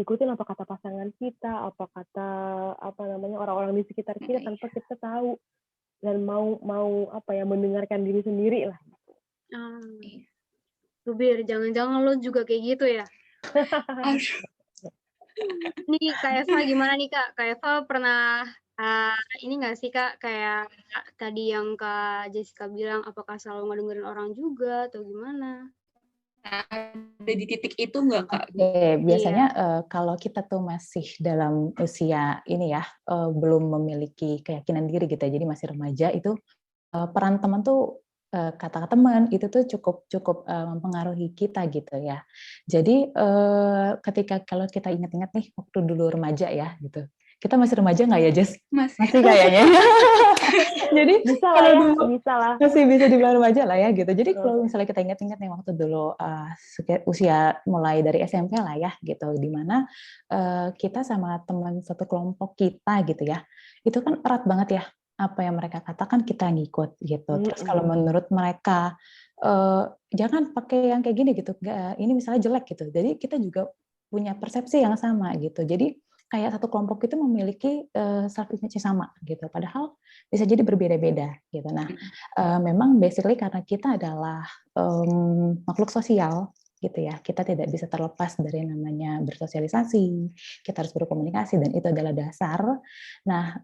ikutin apa kata pasangan kita, apa kata, apa namanya, orang-orang di sekitar kita Iya. tanpa kita tahu dan mau mau apa ya, mendengarkan diri sendiri lah. Ah, tuh Bir, jangan-jangan lo juga kayak gitu ya? Aduh. Nih Kak Eva gimana nih Kak? Kak Eva pernah, ini nggak sih Kak, kayak tadi yang Kak Jessica bilang, apakah selalu ngedengerin orang juga atau gimana? Ada di titik itu nggak, Kak? Oke, biasanya, Iya. kalau kita tuh masih dalam usia ini ya, belum memiliki keyakinan diri gitu ya, jadi masih remaja itu, peran teman tuh, kata teman itu tuh cukup cukup, mempengaruhi kita gitu ya. Jadi, ketika kalau kita ingat-ingat nih waktu dulu remaja ya gitu, kita masih remaja nggak ya, Jess? Masih. Masih kayaknya. Jadi Bisa lah kalau ya, dulu bisa lah. masih bisa dibilang remaja lah ya gitu. Jadi kalau Heeh. misalnya kita ingat-ingat nih waktu dulu, usia mulai dari SMP lah ya gitu, di mana, kita sama teman satu kelompok kita gitu ya, itu kan erat banget ya, apa yang mereka katakan kita ngikut gitu. Terus kalau Mhm. menurut mereka, jangan pakai yang kayak gini gitu, ini misalnya jelek gitu. Jadi kita juga punya persepsi yang sama gitu. Jadi kayak satu kelompok itu memiliki, self image yang sama gitu. Padahal bisa jadi berbeda-beda gitu. Nah, memang basically karena kita adalah, makhluk sosial gitu ya, kita tidak bisa terlepas dari namanya bersosialisasi, kita harus berkomunikasi dan itu adalah dasar. Nah,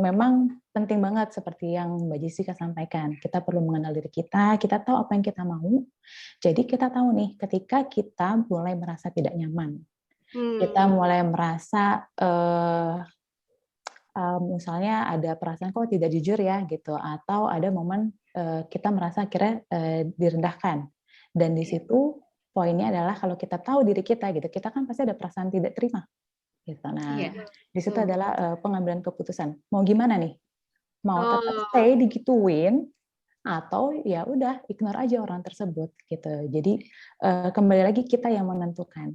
memang penting banget seperti yang Mbak Jessica sampaikan, kita perlu mengenal diri kita tahu apa yang kita mau, jadi kita tahu nih ketika kita mulai merasa tidak nyaman, kita Mmm. mulai merasa, misalnya ada perasaan kok tidak jujur ya gitu, atau ada momen, kita merasa akhirnya, direndahkan. Dan di Iya. situ poinnya adalah kalau kita tahu diri kita gitu, kita kan pasti ada perasaan tidak terima gitu. Iya, Nah, di situ betul. adalah, pengambilan keputusan, mau gimana nih? Mau tetap Oh. stay digituin atau ya udah ignore aja orang tersebut gitu. Jadi, kembali lagi kita yang menentukan.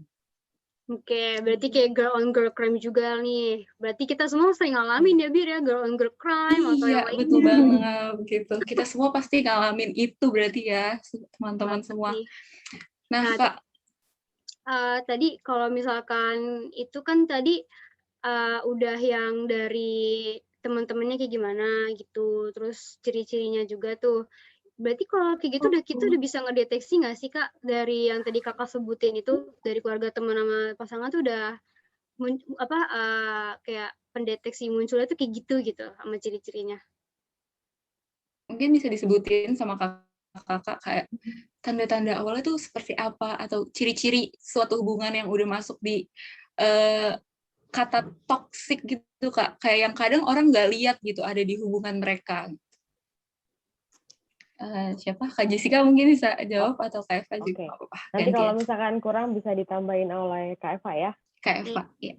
Oke, berarti kayak girl on girl crime juga nih. Berarti kita semua sering ngalamin ya, Bir, ya, girl on girl crime atau yang Iya, betul lainnya. banget gitu. Kita semua pasti ngalamin itu berarti ya, teman-teman Banget semua. sih. Nah, Nah, Kak, tadi kalau misalkan itu kan tadi, udah yang dari teman-temannya kayak gimana gitu, terus ciri-cirinya juga tuh. Berarti kalau kayak gitu udah kita udah bisa ngedeteksi nggak sih, Kak, dari yang tadi Kakak sebutin itu, dari keluarga, teman, sama pasangan tuh udah kayak pendeteksi munculnya tuh kayak gitu sama ciri-cirinya? mungkin bisa disebutin sama Kakak kayak tanda-tanda awalnya tuh seperti apa atau ciri-ciri suatu hubungan yang udah masuk di eee, kata toxic gitu, Kak. Kayak yang kadang orang nggak lihat gitu ada di hubungan mereka. Siapa? Kak Jessica mungkin bisa Oh, jawab atau Kak Eva juga oke. nggak apa-apa, Nanti kalau gantian. misalkan kurang bisa ditambahin oleh Kak Eva ya. Kak Iya. Eva, iya.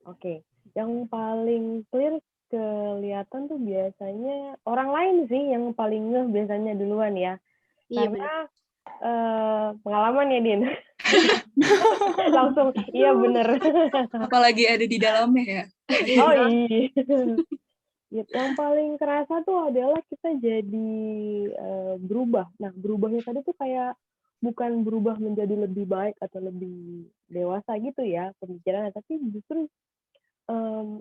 Oke. Yang paling clear kelihatan tuh biasanya orang lain sih yang paling ngeh biasanya duluan ya. Iya bener. Karena, pengalaman ya, Din? Langsung, iya bener. Apalagi ada di dalamnya ya. Oh, iya. Yang paling kerasa tuh adalah kita jadi, berubah. Nah, berubahnya tadi tuh kayak bukan berubah menjadi lebih baik atau lebih dewasa gitu ya pemikirannya, tapi justru,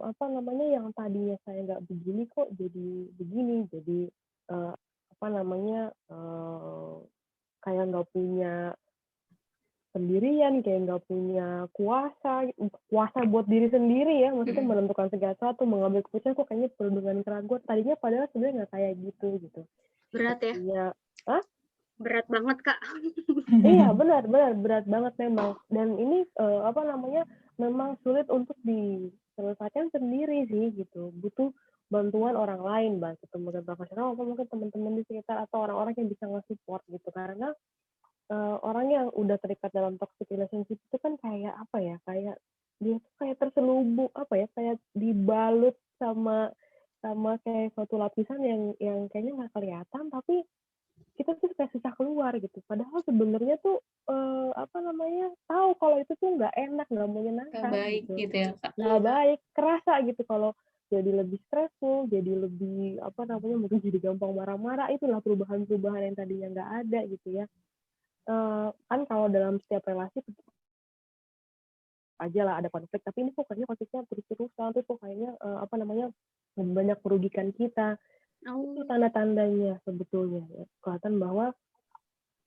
apa namanya, yang tadinya saya nggak begini kok jadi begini, jadi, apa namanya, kayak nggak punya pendirian, kayak nggak punya kuasa buat diri sendiri ya, maksudnya Mhm. menentukan segala sesuatu, mengambil keputusan kok kayaknya perlu dengan keraguan, tadinya padahal sebenarnya nggak kayak gitu, gitu. Berat ya? Sepertinya hah? Berat banget, Kak. Iya, benar benar, berat banget memang. Dan ini, apa namanya, memang sulit untuk diselesaikan sendiri sih, gitu. Butuh bantuan orang lain, baik itu mungkin profesional atau mungkin teman-teman di sekitar atau orang-orang yang bisa nge-support gitu. Karena, orang yang udah terikat dalam toxic relationship itu kan kayak, apa ya, kayak dia tuh kayak terselubung, apa ya, kayak dibalut sama sama kayak suatu lapisan yang kayaknya nggak kelihatan, tapi kita tuh kayak susah keluar gitu. Padahal sebenarnya tuh, apa namanya, tahu kalau itu tuh nggak enak, nggak Nggak menyenangkan baik gitu. gitu ya, Kak. Nggak Iya. baik, kerasa gitu kalau jadi lebih stressful, jadi lebih, apa namanya, mungkin jadi gampang marah-marah, itulah perubahan-perubahan yang tadinya nggak ada gitu ya. Kan kalau dalam setiap relasi aja lah ada konflik, tapi ini kok kayaknya konfliknya terus-terusan, terus kok kayaknya banyak merugikan kita. Itu tanda-tandanya sebetulnya ya, kelihatan bahwa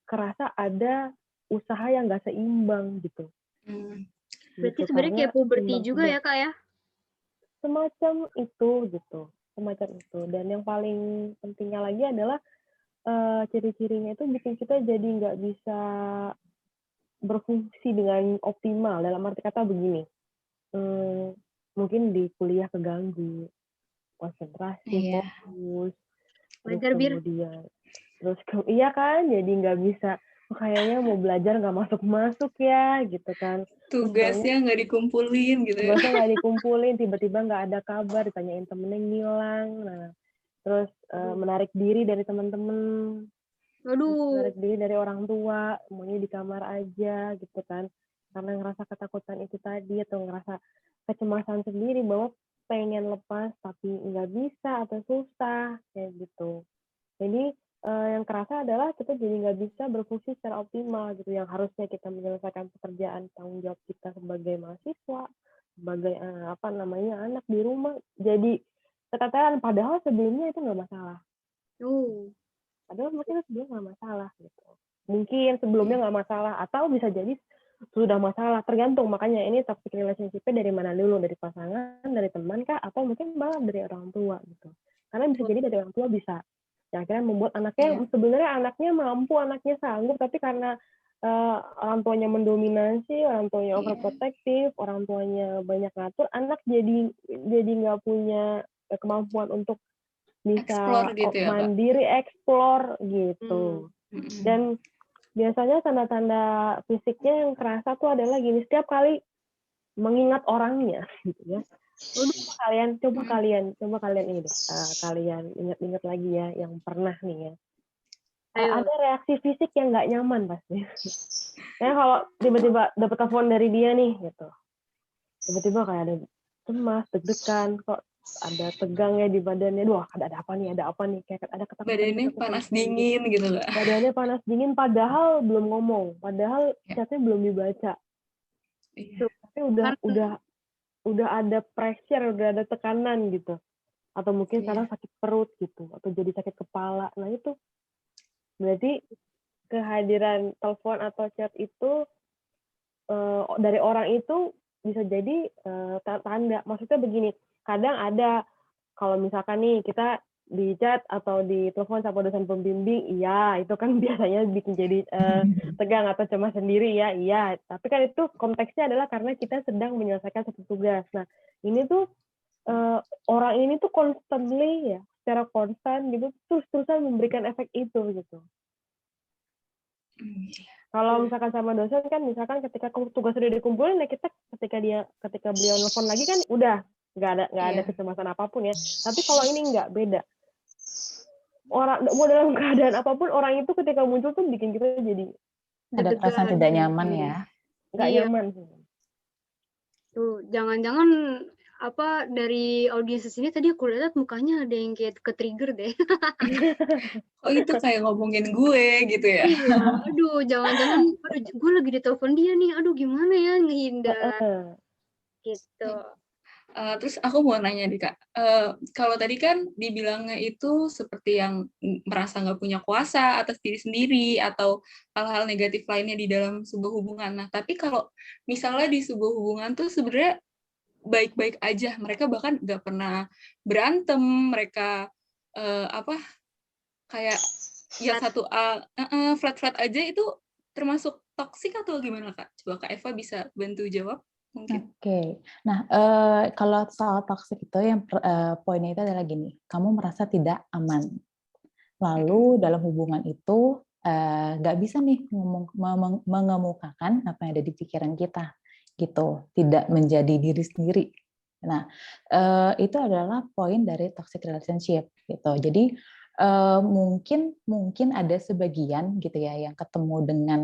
kerasa ada usaha yang nggak seimbang gitu. Berarti Gitu, sebenarnya kayak karena puberti juga sudah ya Kak ya? semacam itu gitu, semacam itu. Dan yang paling pentingnya lagi adalah ciri-cirinya itu bikin kita jadi nggak bisa berfungsi dengan optimal. Dalam arti kata begini, mungkin di kuliah keganggu, konsentrasi, Iya. fokus, terus Wajar, Bir. kemudian iya kan, jadi nggak bisa, kayaknya mau belajar nggak masuk-masuk ya, gitu kan. Terus kayaknya Tugasnya nggak dikumpulin gitu ya. tugasnya nggak dikumpulin, tiba-tiba nggak ada kabar, ditanyain temennya ngilang. Nah, terus menarik diri dari teman-teman, Waduh. menarik diri dari orang tua, semuanya di kamar aja gitu kan, karena ngerasa ketakutan itu tadi, atau ngerasa kecemasan sendiri bahwa pengen lepas tapi nggak bisa atau susah kayak gitu. Jadi yang kerasa adalah kita jadi nggak bisa berfungsi secara optimal gitu, yang harusnya kita menyelesaikan pekerjaan tanggung jawab kita sebagai mahasiswa, sebagai anak di rumah, jadi keteteran, padahal sebelumnya itu nggak masalah. Padahal mungkin sebelumnya nggak masalah gitu. Mungkin sebelumnya nggak masalah, atau bisa jadi sudah masalah, tergantung. Makanya ini toxic relationship-nya dari mana dulu, dari pasangan, dari teman kah, atau mungkin malah dari orang tua gitu. Karena bisa jadi dari orang tua bisa. Ya akhirnya membuat anaknya, sebenarnya anaknya mampu, anaknya sanggup, tapi karena orang tuanya mendominasi, orang tuanya overprotective, orang tuanya banyak ngatur, anak jadi nggak punya kemampuan untuk bisa Explore gitu ya, Kak? mandiri, explore gitu. Dan biasanya tanda-tanda fisiknya yang kerasa tuh adalah gini, setiap kali mengingat orangnya gitu ya. Coba kalian ini deh, kalian ingat-ingat lagi ya yang pernah nih ya. Ada reaksi fisik yang nggak nyaman pasti. Ya kalau tiba-tiba dapat telepon dari dia nih gitu, tiba-tiba kayak ada cemas, deg-degan, kok ada tegangnya di badannya, ada apa nih, kayak ada ketakutan. Badannya panas dingin gitu Kak. Badannya panas dingin padahal belum ngomong, padahal chatnya belum dibaca. Tapi udah ada pressure, udah ada tekanan gitu. Atau mungkin sekarang sakit perut gitu, atau jadi sakit kepala. Nah itu berarti kehadiran telepon atau chat itu dari orang itu bisa jadi tanda. Maksudnya begini, kadang ada, kalau misalkan nih kita di chat atau di telepon sama dosen pembimbing, iya itu kan biasanya bikin jadi tegang atau cemas sendiri ya, iya. Tapi kan itu konteksnya adalah karena kita sedang menyelesaikan satu tugas. Nah ini tuh orang ini tuh constantly ya, secara konstan gitu, terus-terusan memberikan efek itu gitu. Kalau misalkan sama dosen kan, misalkan ketika tugas sudah dikumpulin, ya ketika beliau nelfon lagi kan udah nggak ada kecemasan apapun ya. Tapi kalau ini nggak, beda. Orang mau dalam keadaan apapun, orang itu ketika muncul tuh bikin kita jadi ada perasaan tidak nyaman ya. Nggak nyaman. Tuh, jangan-jangan dari audiens sini tadi aku lihat mukanya ada yang kayak ke-trigger deh. Oh itu kayak ngomongin gue gitu ya? Iya, aduh jangan-jangan gue lagi ditelepon dia nih, aduh gimana ya ngehindar. Gitu. Terus aku mau nanya nih Kak, kalau tadi kan dibilangnya itu seperti yang merasa nggak punya kuasa atas diri sendiri atau hal-hal negatif lainnya di dalam sebuah hubungan. Nah, tapi kalau misalnya di sebuah hubungan tuh sebenarnya baik-baik aja, mereka bahkan nggak pernah berantem, mereka kayak ya flat-flat aja, itu termasuk toksik atau gimana Kak? Coba Kak Eva bisa bantu jawab mungkin. Oke. Nah, kalau soal toksik itu yang poinnya itu adalah gini, kamu merasa tidak aman. Lalu dalam hubungan itu nggak bisa nih mengemukakan apa yang ada di pikiran kita, gitu. Tidak menjadi diri sendiri. Nah, itu adalah poin dari toxic relationship, gitu. Jadi mungkin ada sebagian gitu ya yang ketemu dengan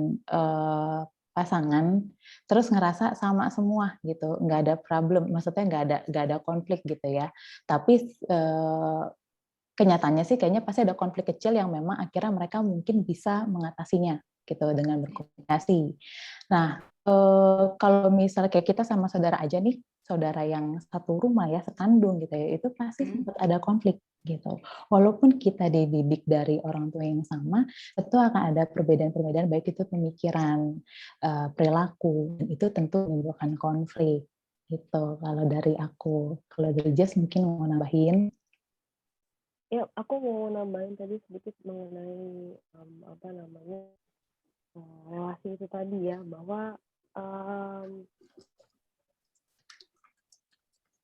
pasangan terus ngerasa sama semua gitu, nggak ada problem, maksudnya nggak ada konflik gitu ya. Tapi kenyataannya sih kayaknya pasti ada konflik kecil yang memang akhirnya mereka mungkin bisa mengatasinya gitu dengan berkomunikasi. Nah, kalau misalnya kayak kita sama saudara aja nih, saudara yang satu rumah ya, sekandung gitu ya, itu pasti sempat ada konflik gitu. Walaupun kita dididik dari orang tua yang sama, tentu akan ada perbedaan-perbedaan baik itu pemikiran, perilaku, dan itu tentu menimbulkan konflik gitu. Kalau dari aku, kalau dari Jess mungkin mau nambahin. Ya, aku mau nambahin tadi sedikit mengenai apa namanya relasi itu tadi ya, bahwa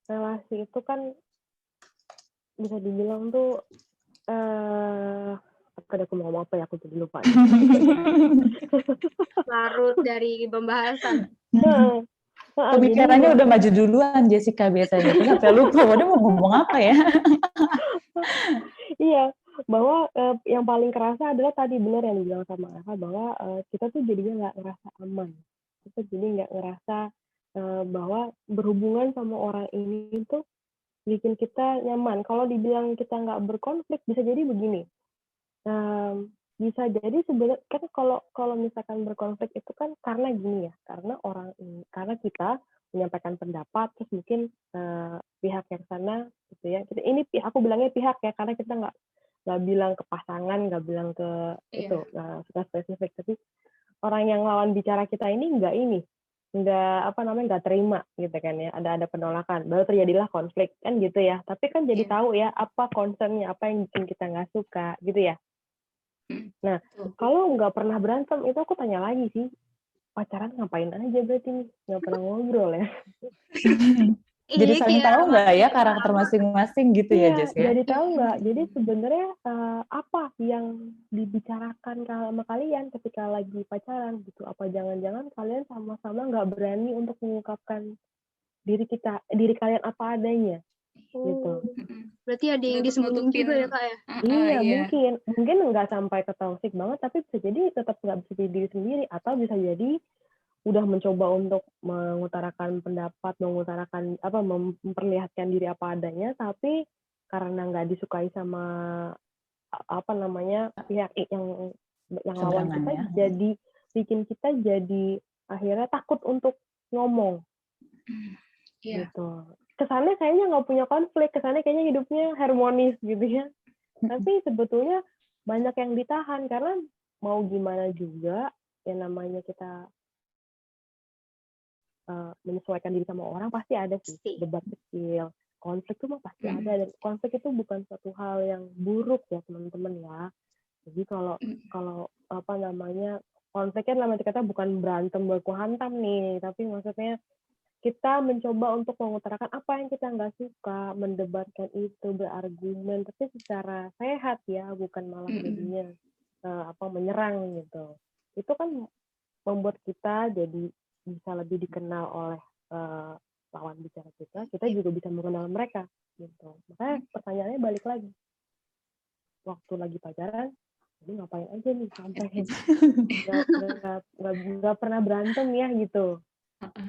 relasi itu kan bisa dibilang tuh aku mau ngomong apa ya, aku jadi lupa. Larut dari pembahasan. Pemikirannya udah maju duluan Jessica biasanya, terus sampai lupa, waduh mau ngomong apa ya. Iya, bahwa yang paling kerasa adalah tadi benar yang dibilang sama Eva, bahwa kita tuh jadinya nggak ngerasa aman. Kita jadi nggak ngerasa bahwa berhubungan sama orang ini tuh bikin kita nyaman. Kalau dibilang kita nggak berkonflik, bisa jadi begini. Bisa jadi sebenarnya kan kalau misalkan berkonflik itu kan karena gini ya, karena orang ini, karena kita menyampaikan pendapat, terus mungkin pihak yang sana gitu ya. Ini aku bilangnya pihak ya, karena kita nggak bilang ke pasangan, nggak bilang ke itu, nggak suka spesifik, tapi orang yang lawan bicara kita ini nggak terima gitu kan ya, ada penolakan, baru terjadilah konflik kan gitu ya. Tapi kan jadi tahu ya apa concernnya, apa yang bikin kita nggak suka gitu ya. Nah, kalau nggak pernah berantem, itu aku tanya lagi sih, pacaran ngapain aja berarti nih? Nggak pernah ngobrol ya. Jadi saling tahu nggak ya karakter masing-masing gitu ya, Jess ya? Jadi tahu nggak? Jadi sebenarnya apa yang dibicarakan sama kalian ketika lagi pacaran gitu? Apa jangan-jangan kalian sama-sama nggak berani untuk mengungkapkan diri kalian apa adanya? Gitu. Berarti ada yang disembunyiin juga ya Kak ya? Iya, mungkin nggak sampai ke toxic banget, tapi bisa jadi tetap nggak bisa jadi diri sendiri, atau bisa jadi udah mencoba untuk mengutarakan pendapat, memperlihatkan diri apa adanya, tapi karena nggak disukai sama pihak yang lawan kita, jadi bikin kita jadi akhirnya takut untuk ngomong. Gitu. Kesannya kayaknya nggak punya konflik, kesannya kayaknya hidupnya harmonis gitu ya. Tapi sebetulnya banyak yang ditahan, karena mau gimana juga, yang namanya kita menyesuaikan diri sama orang pasti ada sih debat kecil, konflik itu mah pasti ada, dan konflik itu bukan suatu hal yang buruk ya teman-teman ya. Jadi kalau konflik kan dalam arti kata bukan berantem baku hantam nih, tapi maksudnya kita mencoba untuk mengutarakan apa yang kita nggak suka, mendebatkan itu, berargumen, tapi secara sehat ya, bukan malah jadinya menyerang gitu. Itu kan membuat kita jadi bisa lebih dikenal oleh lawan bicara kita juga bisa mengenal mereka gitu. Makanya pertanyaannya balik lagi, waktu lagi pacaran, ini ngapain aja nih sampai nggak pernah berantem ya gitu.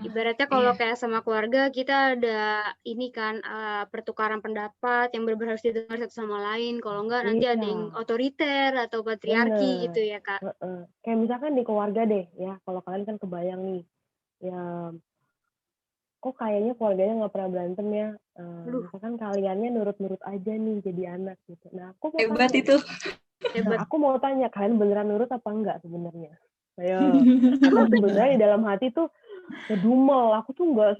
Ibaratnya kalau kayak sama keluarga kita ada ini kan pertukaran pendapat yang benar-benar harus didengar satu sama lain. Kalau enggak nanti ada yang otoriter atau patriarki gitu ya Kak. Kayak misalkan di keluarga deh ya, kalau kalian kan kebayang nih ya, kok kayaknya keluarganya nggak pernah berantem ya. Misalkan kaliannya nurut-nurut aja nih jadi anak gitu. Nah aku mau hebat tanya, itu. aku mau tanya, kalian beneran nurut apa enggak sebenarnya? Ayo, atau sebenarnya di dalam hati tuh ngedumel, aku tuh nggak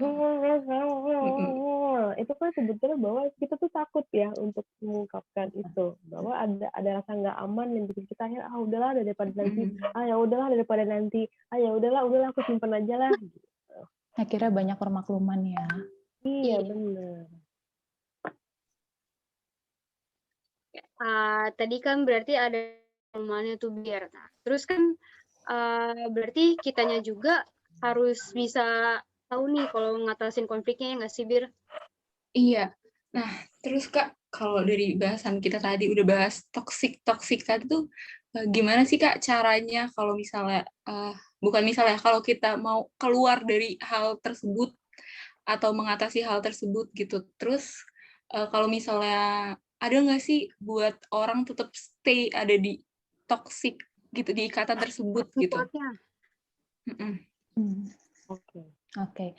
itu kan sebetulnya bahwa kita tuh takut ya untuk mengungkapkan itu, bahwa ada rasa nggak aman yang bikin kita ya udahlah daripada nanti, ya udahlah aku simpen aja lah. Akhirnya banyak permakluman ya. Iya benar. Tadi kan berarti ada permaklumannya tuh biar. Nah, terus kan berarti kitanya juga harus bisa tahu nih kalau ngatasin konfliknya ya nggak sih, Bir? Iya. Nah, terus Kak, kalau dari bahasan kita tadi udah bahas toksik tadi tuh gimana sih Kak caranya kalau misalnya kalau kita mau keluar dari hal tersebut atau mengatasi hal tersebut gitu. Terus kalau misalnya ada nggak sih buat orang tetap stay ada di toksik gitu, di ikatan tersebut gitu. Oke. Oke,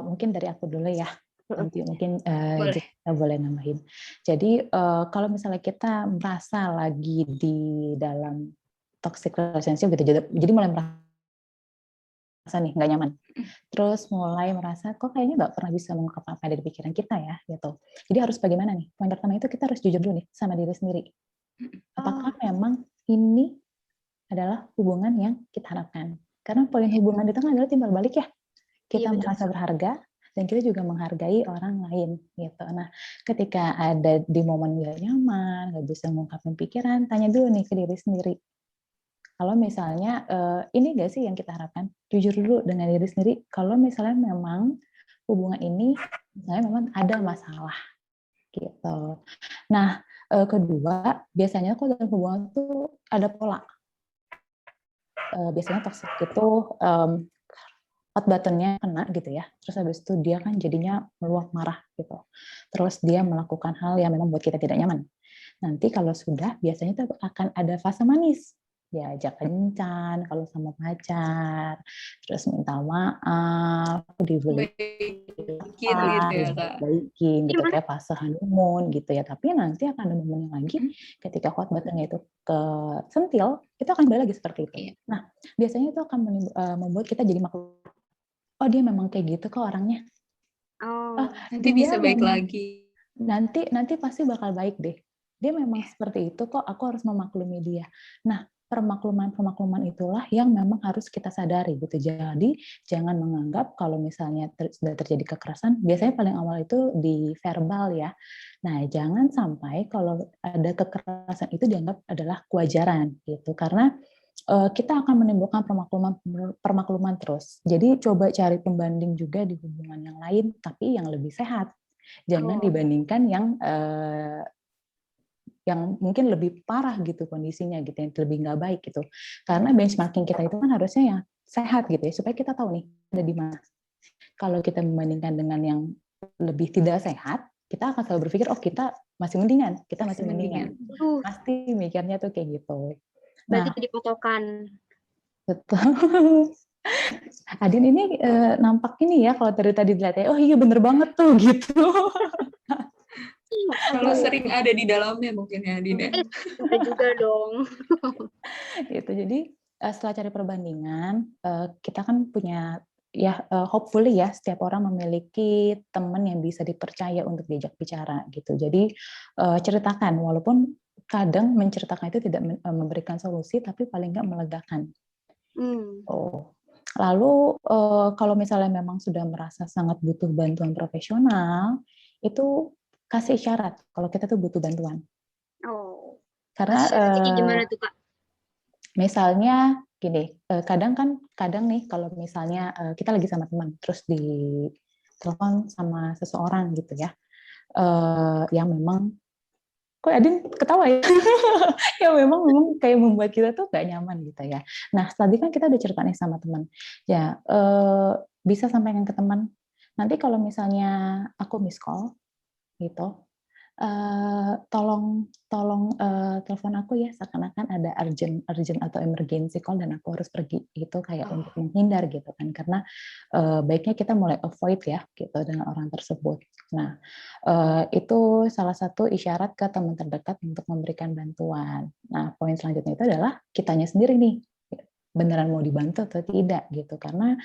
mungkin dari aku dulu ya. Nanti mungkin Boleh. Jessica boleh nambahin. Jadi kalau misalnya kita merasa lagi di dalam toxic relationship gitu, jadi mulai merasa nih nggak nyaman. Terus mulai merasa kok kayaknya nggak pernah bisa mengungkap apa dari pikiran kita ya gitu. Jadi harus bagaimana nih? Poin pertama itu kita harus jujur dulu nih sama diri sendiri. Apakah memang ini adalah hubungan yang kita harapkan? Karena poin hubungan itu kan adalah timbal balik ya. Kita Iya, betul. merasa berharga dan kita juga menghargai orang lain gitu. Nah, ketika ada di momen gak nyaman, gak bisa mengungkapkan pikiran, tanya dulu nih ke diri sendiri. Kalau misalnya ini gak sih yang kita harapkan? Jujur dulu dengan diri sendiri. Kalau misalnya memang hubungan ini misalnya memang ada masalah gitu. Nah, kedua, biasanya kok dalam hubungan tuh ada pola. Biasanya toxic itu hot button-nya kena gitu ya. Terus habis itu dia kan jadinya meluap marah gitu. Terus dia melakukan hal yang memang buat kita tidak nyaman. Nanti kalau sudah, biasanya itu akan ada fase manis. Diajak kencan kalau sama pacar, terus minta maaf, dibeli Baikin gitu ya, Kak. baikin gitu Gimana? kayak fase honeymoon gitu ya. Tapi nanti akan ada momennya lagi ketika hot button-nya itu kesentil, itu akan kembali lagi seperti itu. Iya. Nah, biasanya itu akan membuat kita jadi maklum. Oh, dia memang kayak gitu kok orangnya. Oh, Nanti Dia bisa baik memang lagi. nanti pasti bakal baik deh. Dia memang seperti itu kok, aku harus memaklumi dia. Nah, permakluman itulah yang memang harus kita sadari gitu. Jadi jangan menganggap kalau misalnya sudah terjadi kekerasan, biasanya paling awal itu di verbal ya. Nah, jangan sampai kalau ada kekerasan itu dianggap adalah kewajaran gitu. Karena kita akan menimbulkan permakluman terus. Jadi coba cari pembanding juga di hubungan yang lain, tapi yang lebih sehat. Jangan dibandingkan yang mungkin lebih parah gitu kondisinya gitu, yang lebih nggak baik gitu. Karena benchmarking kita itu kan harusnya yang sehat gitu ya, supaya kita tahu nih ada di mana. Kalau kita membandingkan dengan yang lebih tidak sehat, kita akan selalu berpikir, oh kita masih mendingan, kita masih mendingan. Pasti mikirnya tuh kayak gitu. berarti Nah, jadi patokan. betul. Adin ini nampak ini ya, kalau dari tadi dilihat ya, oh iya bener banget tuh gitu. Kalau sering ada di dalamnya mungkin ya, Adin ya. Enggak juga dong. Gitu. Jadi setelah cari perbandingan, kita kan punya ya hopefully ya setiap orang memiliki teman yang bisa dipercaya untuk diajak bicara gitu. Jadi ceritakan, walaupun kadang menceritakan itu tidak memberikan solusi, tapi paling nggak melegakan. Oh. Lalu kalau misalnya memang sudah merasa sangat butuh bantuan profesional, itu kasih isyarat kalau kita tuh butuh bantuan. Oh. Karena Isyaratnya gimana tuh, Kak? misalnya gini, kadang nih kalau misalnya kita lagi sama teman, terus di telepon sama seseorang gitu ya, yang memang kok Adin ketawa ya? Yang memang kayak membuat kita tuh gak nyaman gitu ya. Nah, tadi kan kita udah cerita nih sama teman. Ya, bisa sampaikan ke teman. Nanti kalau misalnya aku miss call gitu, tolong telepon aku ya, seakan-akan ada urgent atau emergency call dan aku harus pergi gitu, kayak untuk menghindar gitu kan, karena baiknya kita mulai avoid ya gitu dengan orang tersebut. Nah, itu salah satu isyarat ke teman terdekat untuk memberikan bantuan. Nah, poin selanjutnya itu adalah kitanya sendiri nih, beneran mau dibantu atau tidak gitu, karena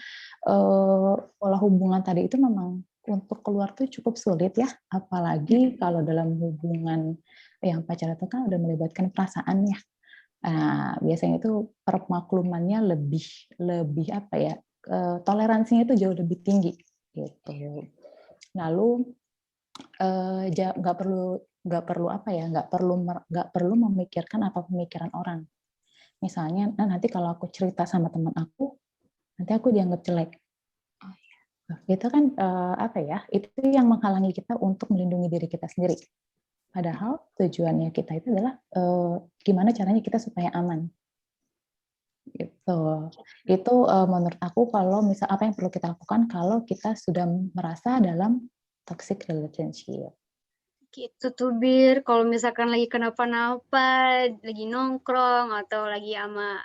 pola hubungan tadi itu memang untuk keluar tuh cukup sulit ya, apalagi kalau dalam hubungan yang pacaran itu kan udah melibatkan perasaan ya. Nah, biasanya itu permaklumannya lebih apa ya, toleransinya itu jauh lebih tinggi gitu. Lalu nggak perlu memikirkan apa pemikiran orang. Misalnya, nanti kalau aku cerita sama teman aku, nanti aku dianggap jelek. Itu kan apa ya? Itu yang menghalangi kita untuk melindungi diri kita sendiri. Padahal tujuannya kita itu adalah gimana caranya kita supaya aman. Gitu. Itu menurut aku kalau misal apa yang perlu kita lakukan kalau kita sudah merasa dalam toxic relationship. Gitu tuh, Bir. Kalau misalkan lagi kenapa-napa, lagi nongkrong atau lagi sama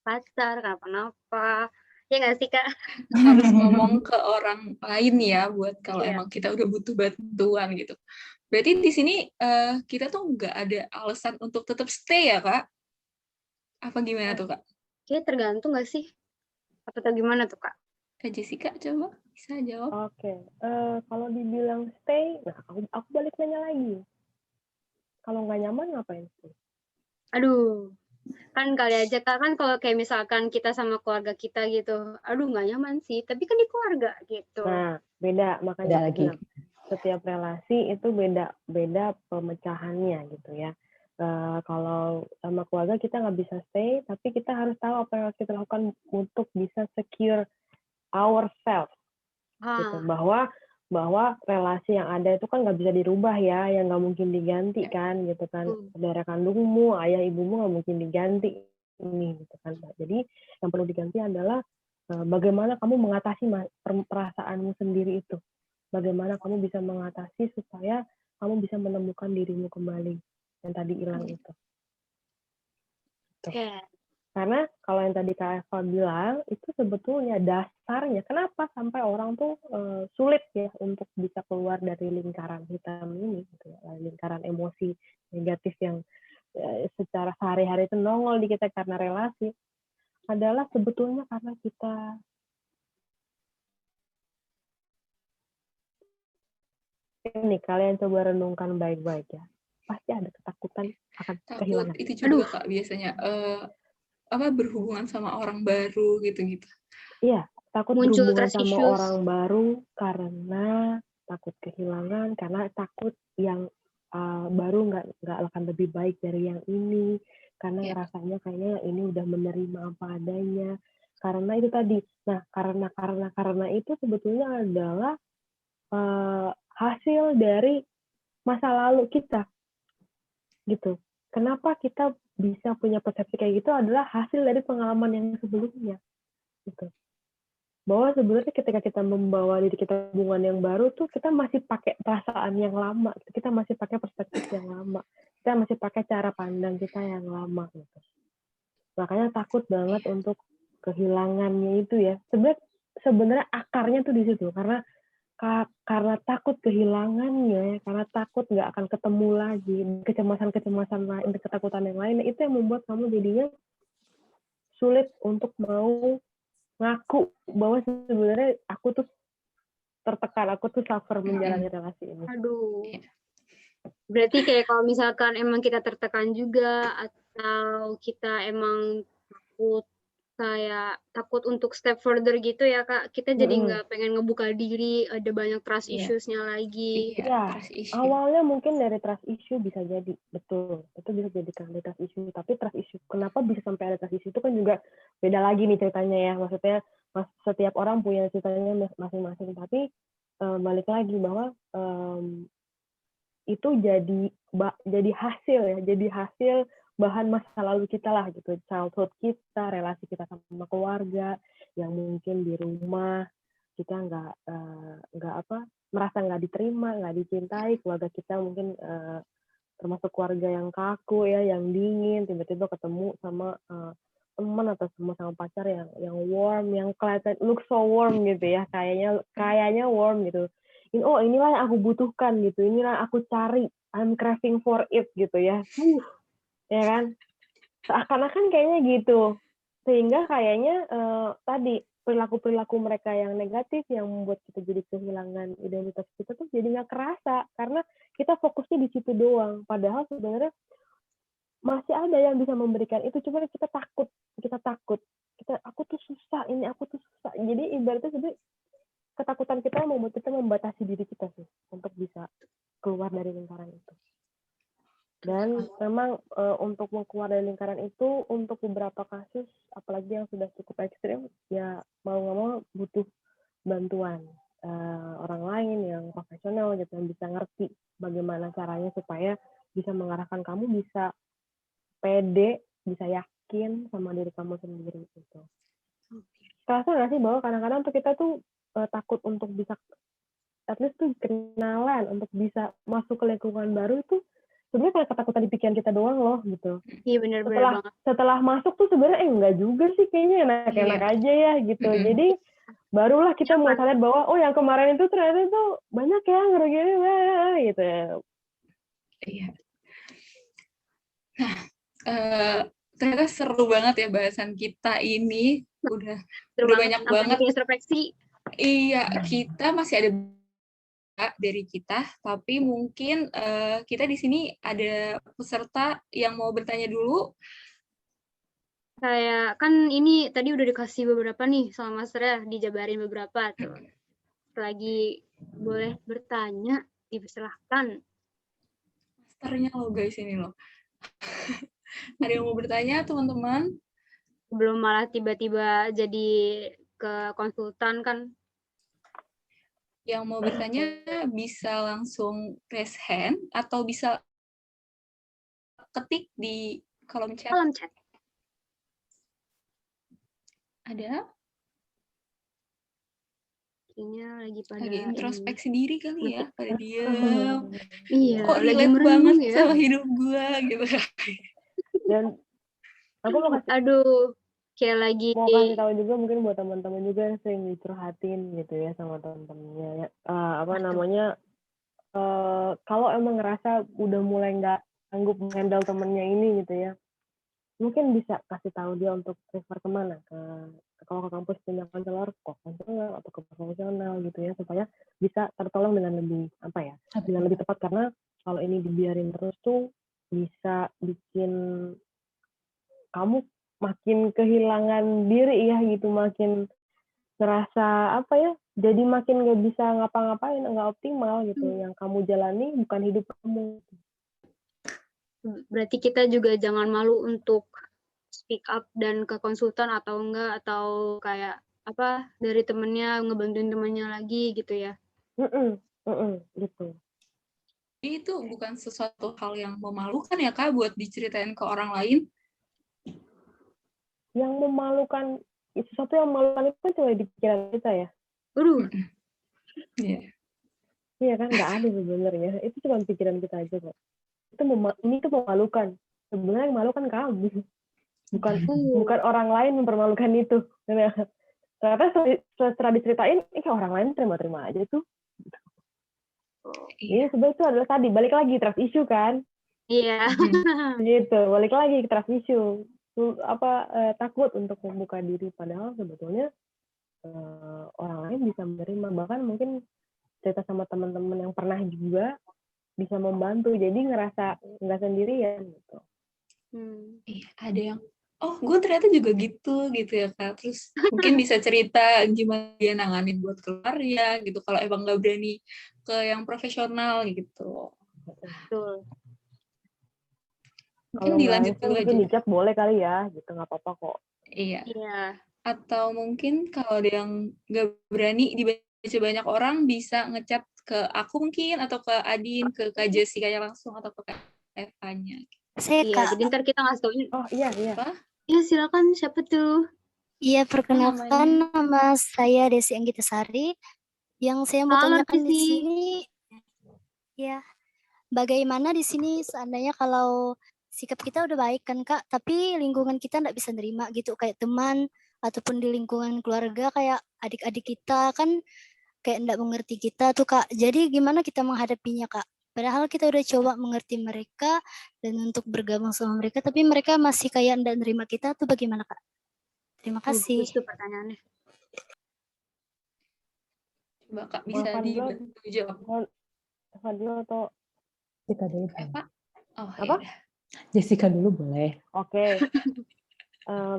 pacar kenapa-napa, Ya nggak sih, Kak? Harus ngomong ke orang lain ya buat kalau Iya. emang kita udah butuh bantuan gitu. Berarti di sini kita tuh nggak ada alasan untuk tetap stay ya, Kak? Apa gimana tuh, Kak? Kayaknya tergantung nggak sih? Atau gimana tuh, Kak? Kak Jessica coba bisa jawab. Oke, kalau dibilang stay, nah aku balik nanya lagi. Kalau nggak nyaman ngapain stay? Aduh, kan kali aja, Kak, kan kalau kayak misalkan kita sama keluarga kita gitu, aduh nggak nyaman sih, tapi kan di keluarga gitu. Nah, beda Beda makanya aku lagi. bilang setiap relasi itu beda pemecahannya gitu ya. Kalau sama keluarga kita nggak bisa stay, tapi kita harus tahu apa yang harus kita lakukan untuk bisa secure ourselves gitu. Ah, Bahwa relasi yang ada itu kan nggak bisa dirubah ya, yang nggak mungkin diganti kan gitu kan. Saudara kandungmu, ayah ibumu nggak mungkin diganti ini gitu kan. Jadi yang perlu diganti adalah bagaimana kamu mengatasi perasaanmu sendiri itu. Bagaimana kamu bisa mengatasi supaya kamu bisa menemukan dirimu kembali yang tadi hilang itu. Tuh. yeah. Karena kalau yang tadi Kak Eva bilang, itu sebetulnya dasarnya, kenapa sampai orang tuh sulit ya untuk bisa keluar dari lingkaran hitam ini, gitu ya, lingkaran emosi negatif yang secara sehari-hari itu nongol di kita karena relasi, adalah sebetulnya karena kita ini, kalian coba renungkan baik-baik ya, pasti ada ketakutan akan Takut kehilangan. itu juga Kak biasanya berhubungan sama orang baru gitu-gitu. Iya, takut Muncul berhubungan trust sama issues. orang baru karena takut kehilangan, karena takut yang baru nggak akan lebih baik dari yang ini, karena rasanya kayaknya yang ini udah menerima apa adanya. Karena itu tadi. Nah, karena itu sebetulnya adalah hasil dari masa lalu kita, gitu. Kenapa kita bisa punya persepsi kayak gitu adalah hasil dari pengalaman yang sebelumnya, gitu. Bahwa sebenarnya ketika kita membawa diri kita hubungan yang baru tuh kita masih pakai perasaan yang lama, kita masih pakai perspektif yang lama, kita masih pakai cara pandang kita yang lama gitu. Makanya takut banget untuk kehilangannya itu ya. Sebenarnya akarnya tuh di situ karena takut kehilangannya, karena takut nggak akan ketemu lagi, kecemasan-kecemasan lain, ketakutan yang lain, itu yang membuat kamu jadinya sulit untuk mau ngaku bahwa sebenarnya aku tuh tertekan, aku tuh suffer menjalani relasi ini. Aduh. Berarti kayak kalau misalkan emang kita tertekan juga atau kita emang takut untuk step further gitu ya, Kak. Kita jadi nggak pengen ngebuka diri, ada banyak trust issues-nya lagi. Iya, awalnya mungkin dari trust issue bisa jadi, betul. Itu bisa jadi dari trust issue. Tapi trust issue, kenapa bisa sampai ada trust issue itu kan juga beda lagi nih ceritanya ya. Maksudnya setiap orang punya ceritanya masing-masing. Tapi balik lagi bahwa itu jadi hasil ya, jadi hasil bahan masa lalu kita lah gitu, childhood kita, relasi kita sama keluarga, yang mungkin di rumah kita merasa nggak diterima, nggak dicintai, keluarga kita mungkin termasuk keluarga yang kaku ya, yang dingin, tiba-tiba ketemu sama teman atau sama pacar yang warm, yang kelihatan look so warm gitu ya, kayaknya warm gitu. Oh inilah yang aku butuhkan gitu, inilah yang aku cari, I'm craving for it gitu ya, ya kan? Seakan-akan kayaknya gitu, sehingga kayaknya tadi perilaku mereka yang negatif yang membuat kita jadi kehilangan identitas kita tuh jadi nggak kerasa karena kita fokusnya di situ doang. Padahal sebenarnya masih ada yang bisa memberikan itu, cuma kita takut. Aku tuh susah, Jadi ibaratnya sebenarnya ketakutan kita membuat kita membatasi diri kita sih untuk bisa keluar dari lingkaran itu. Dan memang untuk keluar dari lingkaran itu untuk beberapa kasus, apalagi yang sudah cukup ekstrim, ya mau nggak mau butuh bantuan orang lain yang profesional gitu, yang bisa ngerti bagaimana caranya supaya bisa mengarahkan kamu bisa pede, bisa yakin sama diri kamu sendiri gitu. Kerasa nggak sih bahwa kadang-kadang tuh kita tuh takut untuk bisa at least tuh kenalan, untuk bisa masuk ke lingkungan baru itu sebenarnya kayak ketakutan di pikiran kita doang loh gitu. Iya benar-benar banget. Setelah masuk tuh sebenarnya enggak juga sih, kayaknya enak-enak aja ya gitu. Jadi barulah kita mulai sadar bahwa oh yang kemarin itu ternyata itu banyak ya ngerugiin gitu ya. Iya. Nah, ternyata seru banget ya bahasan kita ini. Udah banyak banget. Introspeksi. Iya, kita masih ada dari kita, tapi mungkin kita di sini ada peserta yang mau bertanya dulu. Kayak kan ini tadi udah dikasih beberapa nih sama Master ya, dijabarin beberapa tuh. Lagi boleh bertanya, dipersilahkan. Masternya lo guys ini loh. Ada yang mau bertanya teman-teman? Belum malah tiba-tiba jadi ke konsultan kan. Yang mau bertanya bisa langsung raise hand atau bisa ketik di kolom chat. Ada? Kayaknya lagi introspeksi diri kali ya, pada diam. Iya, kok lagi relate banget ya sama hidup gua gitu. Dan aku mau kasih tahu juga mungkin buat teman-teman juga yang sering dicurhatin gitu ya sama teman-temannya. Kalau emang ngerasa udah mulai nggak sanggup handle temennya ini gitu ya, mungkin bisa kasih tahu dia untuk refer kemana, kalau ke kampus punya konselor, atau ke profesional gitu ya, supaya bisa tertolong dengan lebih tepat, karena kalau ini dibiarin terus tuh bisa bikin kamu makin kehilangan diri ya gitu, makin ngerasa jadi makin nggak bisa ngapa-ngapain, nggak optimal gitu. Yang kamu jalani bukan hidup kamu. Berarti kita juga jangan malu untuk speak up dan ke konsultan atau enggak, atau kayak dari temennya ngebantuin temennya lagi gitu ya. Gitu. Itu bukan sesuatu hal yang memalukan ya Kak buat diceritain ke orang lain. Yang memalukan, sesuatu yang memalukan itu kan cuma di pikiran kita ya. Iya kan, nggak ada sebenarnya. Itu cuma pikiran kita aja kok. Ini tuh memalukan. Sebenarnya yang memalukan kamu. Bukan orang lain mempermalukan itu. Ternyata setelah diceritain, orang lain terima-terima aja tuh. Ini sebenarnya itu adalah tadi, balik lagi trust issue kan. Iya. Gitu, balik lagi ke trust issue. Takut untuk membuka diri, padahal sebetulnya orang lain bisa menerima, bahkan mungkin cerita sama teman-teman yang pernah juga bisa membantu, jadi ngerasa nggak sendirian gitu. Ada yang gue ternyata juga gitu ya Kak, terus mungkin bisa cerita gimana dia nanganin buat keluarga gitu kalau emang nggak berani ke yang profesional gitu. Betul. Mungkin dilanjut dulu aja. Mungkin dicap boleh kali ya, gitu, nggak apa-apa kok. Iya. Atau mungkin kalau ada yang nggak berani dibaca banyak orang, bisa ngechat ke aku mungkin, atau ke Adin, ke Kak Jessica langsung, atau ke Kak Eva-nya. Saya Kak. Jadi ntar kita ngasih tau. Oh iya. Iya silakan, siapa tuh? Iya, perkenalkan nama saya Desi Anggitasari. Yang saya mau tanyakan di sini, ya, bagaimana di sini seandainya kalau sikap kita udah baik kan Kak, tapi lingkungan kita nggak bisa nerima gitu, kayak teman ataupun di lingkungan keluarga kayak adik-adik kita kan kayak nggak mengerti kita tuh Kak. Jadi gimana kita menghadapinya Kak? Padahal kita udah coba mengerti mereka dan untuk bergabung sama mereka, tapi mereka masih kayak nggak nerima kita tuh bagaimana Kak? Terima kasih. Itu pertanyaannya. Coba Kak bisa dibantu jawab. Fadlo atau Jessica dulu. Pak? Apa? Jessica dulu boleh. Oke.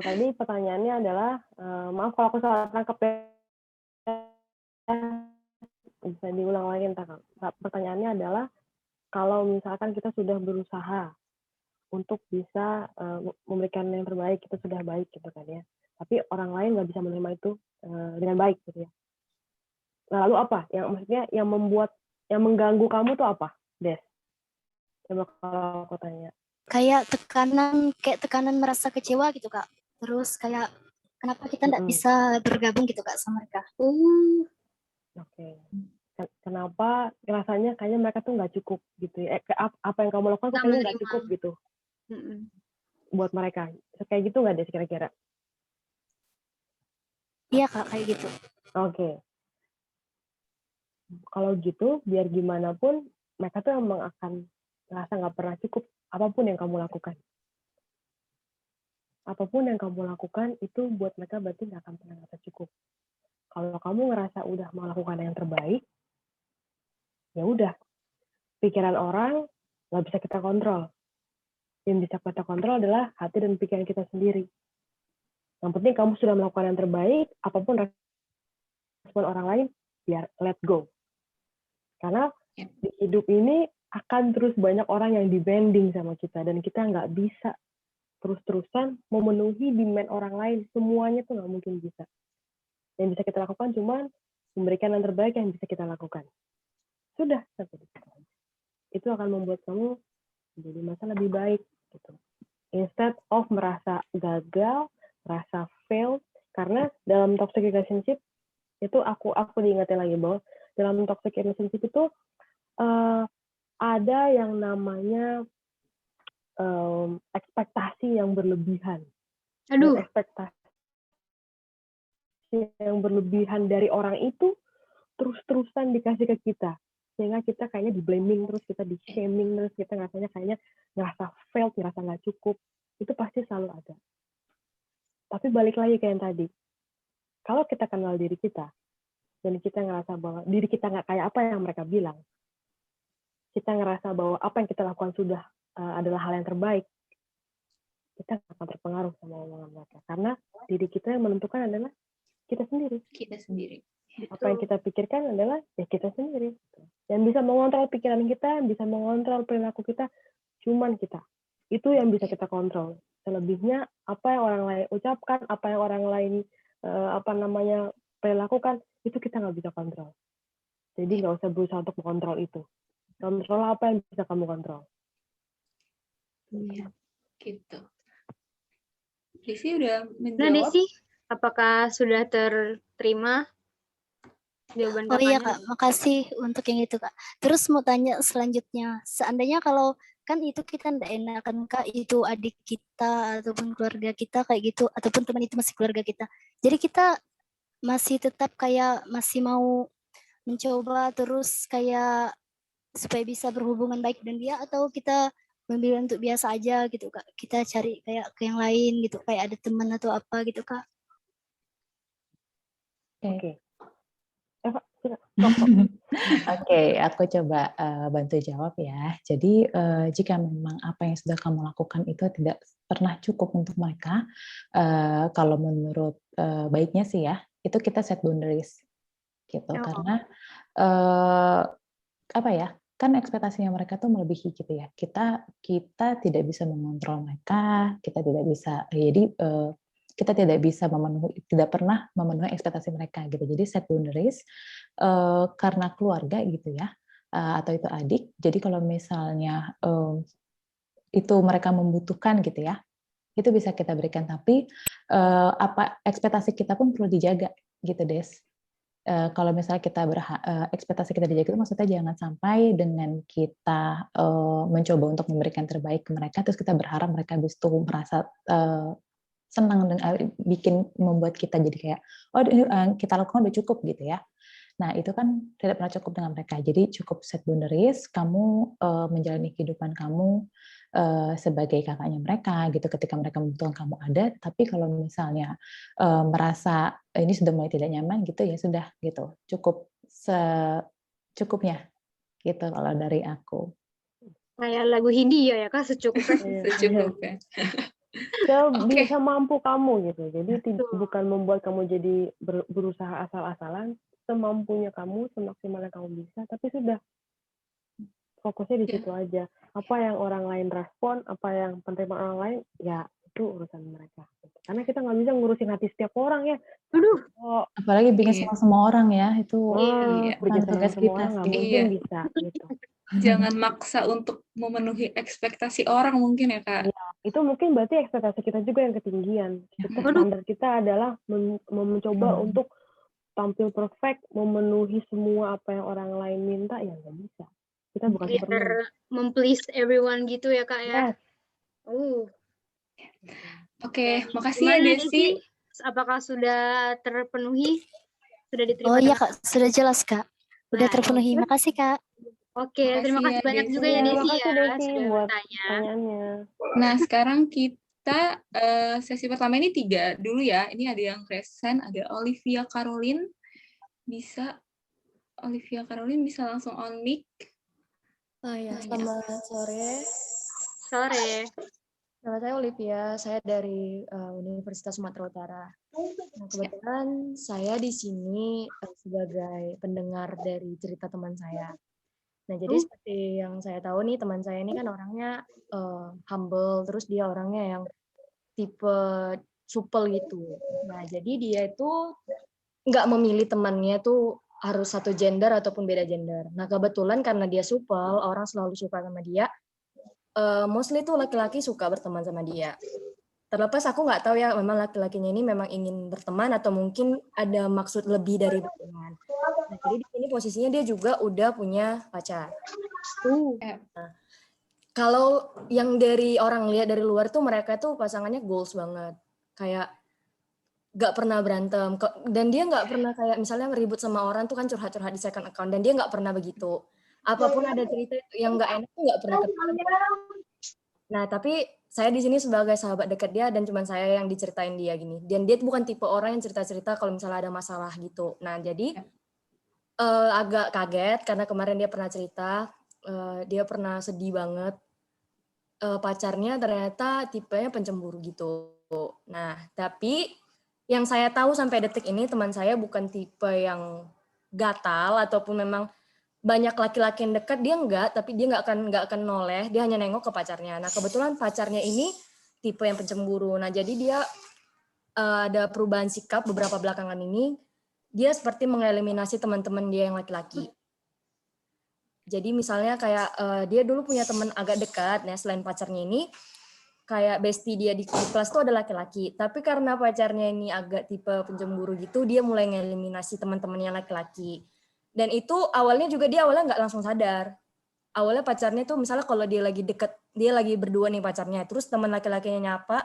Tadi pertanyaannya adalah, maaf kalau aku salah tangkap ya. Bisa diulang lagi entah. Pertanyaannya adalah, kalau misalkan kita sudah berusaha untuk bisa memberikan yang terbaik, kita sudah baik gitu kan ya, tapi orang lain nggak bisa menerima itu dengan baik gitu ya. Lalu apa? Yang maksudnya yang mengganggu kamu tuh apa, Des? Coba kalau aku tanya. Kayak tekanan merasa kecewa gitu Kak. Terus kayak kenapa kita nggak bisa bergabung gitu Kak sama mereka? Oke. Kenapa rasanya kayaknya mereka tuh nggak cukup gitu ya. Apa yang kamu lakukan tuh kayaknya nggak cukup gitu buat mereka. Kayak gitu nggak deh kira-kira? Iya Kak, kayak gitu. Oke. Kalau gitu, biar gimana pun mereka tuh emang akan ngerasa nggak pernah cukup apapun yang kamu lakukan. Apapun yang kamu lakukan itu buat mereka berarti nggak akan pernah ngerasa cukup. Kalau kamu ngerasa udah melakukan yang terbaik, ya udah. Pikiran orang nggak bisa kita kontrol. Yang bisa kita kontrol adalah hati dan pikiran kita sendiri. Yang penting kamu sudah melakukan yang terbaik, apapun respon orang lain, biar let go. Karena di hidup ini akan terus banyak orang yang dibanding sama kita, dan kita nggak bisa terus-terusan memenuhi demand orang lain. Semuanya tuh nggak mungkin bisa. Yang bisa kita lakukan cuma memberikan yang terbaik yang bisa kita lakukan. Sudah, sampai di situ aja. Itu akan membuat kamu menjadi masa lebih baik. Gitu. Instead of merasa gagal, merasa fail, karena dalam toxic relationship itu aku diingetin lagi bahwa dalam toxic relationship itu ada yang namanya ekspektasi yang berlebihan. Dan ekspektasi yang berlebihan dari orang itu terus-terusan dikasih ke kita. Sehingga kita kayaknya di-blaming terus, kita di-shaming terus, kita rasanya kayaknya ngerasa failed, ngerasa nggak cukup. Itu pasti selalu ada. Tapi balik lagi kayak yang tadi. Kalau kita kenal diri kita, dan kita ngerasa bahwa diri kita nggak kayak apa yang mereka bilang, kita ngerasa bahwa apa yang kita lakukan sudah adalah hal yang terbaik, kita nggak akan terpengaruh sama omongan mereka. Karena diri kita yang menentukan adalah kita sendiri. Kita sendiri. Apa yang kita pikirkan adalah ya kita sendiri. Yang bisa mengontrol pikiran kita, yang bisa mengontrol perilaku kita, cuman kita. Itu yang bisa kita kontrol. Selebihnya apa yang orang lain ucapkan, apa yang orang lain perilakukan, itu kita nggak bisa kontrol. Jadi nggak usah berusaha untuk mengontrol itu. Kontrol apa yang bisa kamu kontrol. Iya, gitu. Desi udah menjawab. Nah, Desi, apakah sudah terterima jawaban Oh iya kakaknya? Kak, makasih untuk yang itu Kak. Terus mau tanya selanjutnya, seandainya kalau kan itu kita nggak enakan Kak, itu adik kita ataupun keluarga kita kayak gitu, ataupun teman itu masih keluarga kita. Jadi kita masih tetap kayak masih mau mencoba terus kayak supaya bisa berhubungan baik dengan dia, atau kita memilih untuk biasa aja gitu Kak. Kita cari kayak ke yang lain gitu, kayak ada teman atau apa gitu Kak. Oke. Oke, aku coba bantu jawab ya. Jadi jika memang apa yang sudah kamu lakukan itu tidak pernah cukup untuk mereka, kalau menurut baiknya sih ya, itu kita set boundaries gitu. Karena apa ya? Kan ekspektasinya mereka tuh melebihi gitu ya. Kita tidak bisa mengontrol mereka, kita tidak bisa. Jadi kita tidak bisa tidak pernah memenuhi ekspektasi mereka gitu. Jadi set boundaries karena keluarga gitu ya, atau itu adik. Jadi kalau misalnya itu mereka membutuhkan gitu ya, itu bisa kita berikan. Tapi apa ekspektasi kita pun perlu dijaga gitu, Des. Kalau misalnya kita ekspektasi kita dijaga itu maksudnya jangan sampai dengan kita mencoba untuk memberikan terbaik ke mereka, terus kita berharap mereka habis itu merasa senang dan membuat kita jadi kayak kita lakukan udah cukup gitu ya. Nah itu kan tidak pernah cukup dengan mereka. Jadi cukup set boundaries, kamu menjalani kehidupan kamu sebagai kakaknya mereka gitu. Ketika mereka membutuhkan kamu ada. Tapi kalau misalnya merasa ini sudah mulai tidak nyaman gitu ya sudah gitu. Cukup secukupnya gitu kalau dari aku. Kayak lagu Hindia ya Kak, secukupnya. Secukupnya. Bisa mampu kamu gitu. Jadi bukan membuat kamu jadi berusaha asal-asalan, semampunya kamu, semaksimalnya kamu bisa, tapi sudah fokusnya di situ aja. Apa yang orang lain respon, apa yang penerimaan orang lain, ya itu urusan mereka. Karena kita nggak bisa ngurusin hati setiap orang ya. Aduh. Apalagi bikin semua orang ya, itu bikin tugas semua kita orang nggak mungkin bisa gitu. Jangan maksa untuk memenuhi ekspektasi orang mungkin ya Kak. Ya, itu mungkin berarti ekspektasi kita juga yang ketinggian. Standar kita adalah mencoba untuk tampil perfect, memenuhi semua apa yang orang lain minta, ya nggak bisa. Kita bukan Superman. Biar memplease everyone gitu ya Kak ya. Yes. Oke, makasih ya Gimana Desi. Desi? Apakah sudah terpenuhi? Sudah diterima? Oh iya Kak, sudah jelas Kak. Udah Nah, terpenuhi. Makasih Kak. Oke, terima Makasih kasih ya, banyak juga Desi. ya Ya, Desi makasih ya Desi sudah buat bertanya. pertanyaannya. Nah, sekarang kita sesi pertama ini 3 dulu ya. Ini ada yang resen, ada Olivia Caroline. Olivia Caroline bisa langsung on mic. Oh ya, selamat sore. Sore. Nama saya Olivia, saya dari Universitas Sumatera Utara. Nah, kebetulan saya di sini sebagai pendengar dari cerita teman saya. Nah, jadi seperti yang saya tahu nih, teman saya ini kan orangnya humble, terus dia orangnya yang tipe supel gitu. Nah, jadi dia itu nggak memilih temannya tuh harus satu gender ataupun beda gender. Nah, kebetulan karena dia supel, orang selalu suka sama dia. Mostly tuh laki-laki suka berteman sama dia. Terlepas aku nggak tahu ya, memang laki-lakinya ini memang ingin berteman atau mungkin ada maksud lebih dari berteman. Nah, jadi di sini posisinya dia juga udah punya pacar. Nah, kalau yang dari orang lihat dari luar tuh mereka tuh pasangannya goals banget. Kayak nggak pernah berantem. Dan dia nggak pernah kayak misalnya ribut sama orang tuh kan curhat-curhat di second account. Dan dia nggak pernah begitu. Apapun ada cerita yang nggak enak tuh nggak pernah ketemu. Nah, tapi saya di sini sebagai sahabat dekat dia dan cuma saya yang diceritain dia gini. Dan dia bukan tipe orang yang cerita-cerita kalau misalnya ada masalah gitu. Nah, jadi agak kaget karena kemarin dia pernah cerita, dia pernah sedih banget. Pacarnya ternyata tipenya pencemburu gitu. Nah, tapi yang saya tahu sampai detik ini teman saya bukan tipe yang gatal ataupun memang banyak laki-laki yang dekat, dia enggak, tapi dia nggak akan noleh, dia hanya nengok ke pacarnya. Nah, kebetulan pacarnya ini tipe yang pencemburu. Nah, jadi dia ada perubahan sikap beberapa belakangan ini, dia seperti mengeliminasi teman-teman dia yang laki-laki. Jadi misalnya kayak dia dulu punya teman agak dekat, nah selain pacarnya ini, kayak bestie dia di kelas tuh ada laki-laki. Tapi karena pacarnya ini agak tipe pencemburu gitu, dia mulai ngeliminasi teman-temannya laki-laki. Dan itu awalnya juga dia awalnya nggak langsung sadar. Awalnya pacarnya tuh misalnya kalau dia lagi deket, dia lagi berdua nih pacarnya, terus teman laki-lakinya nyapa,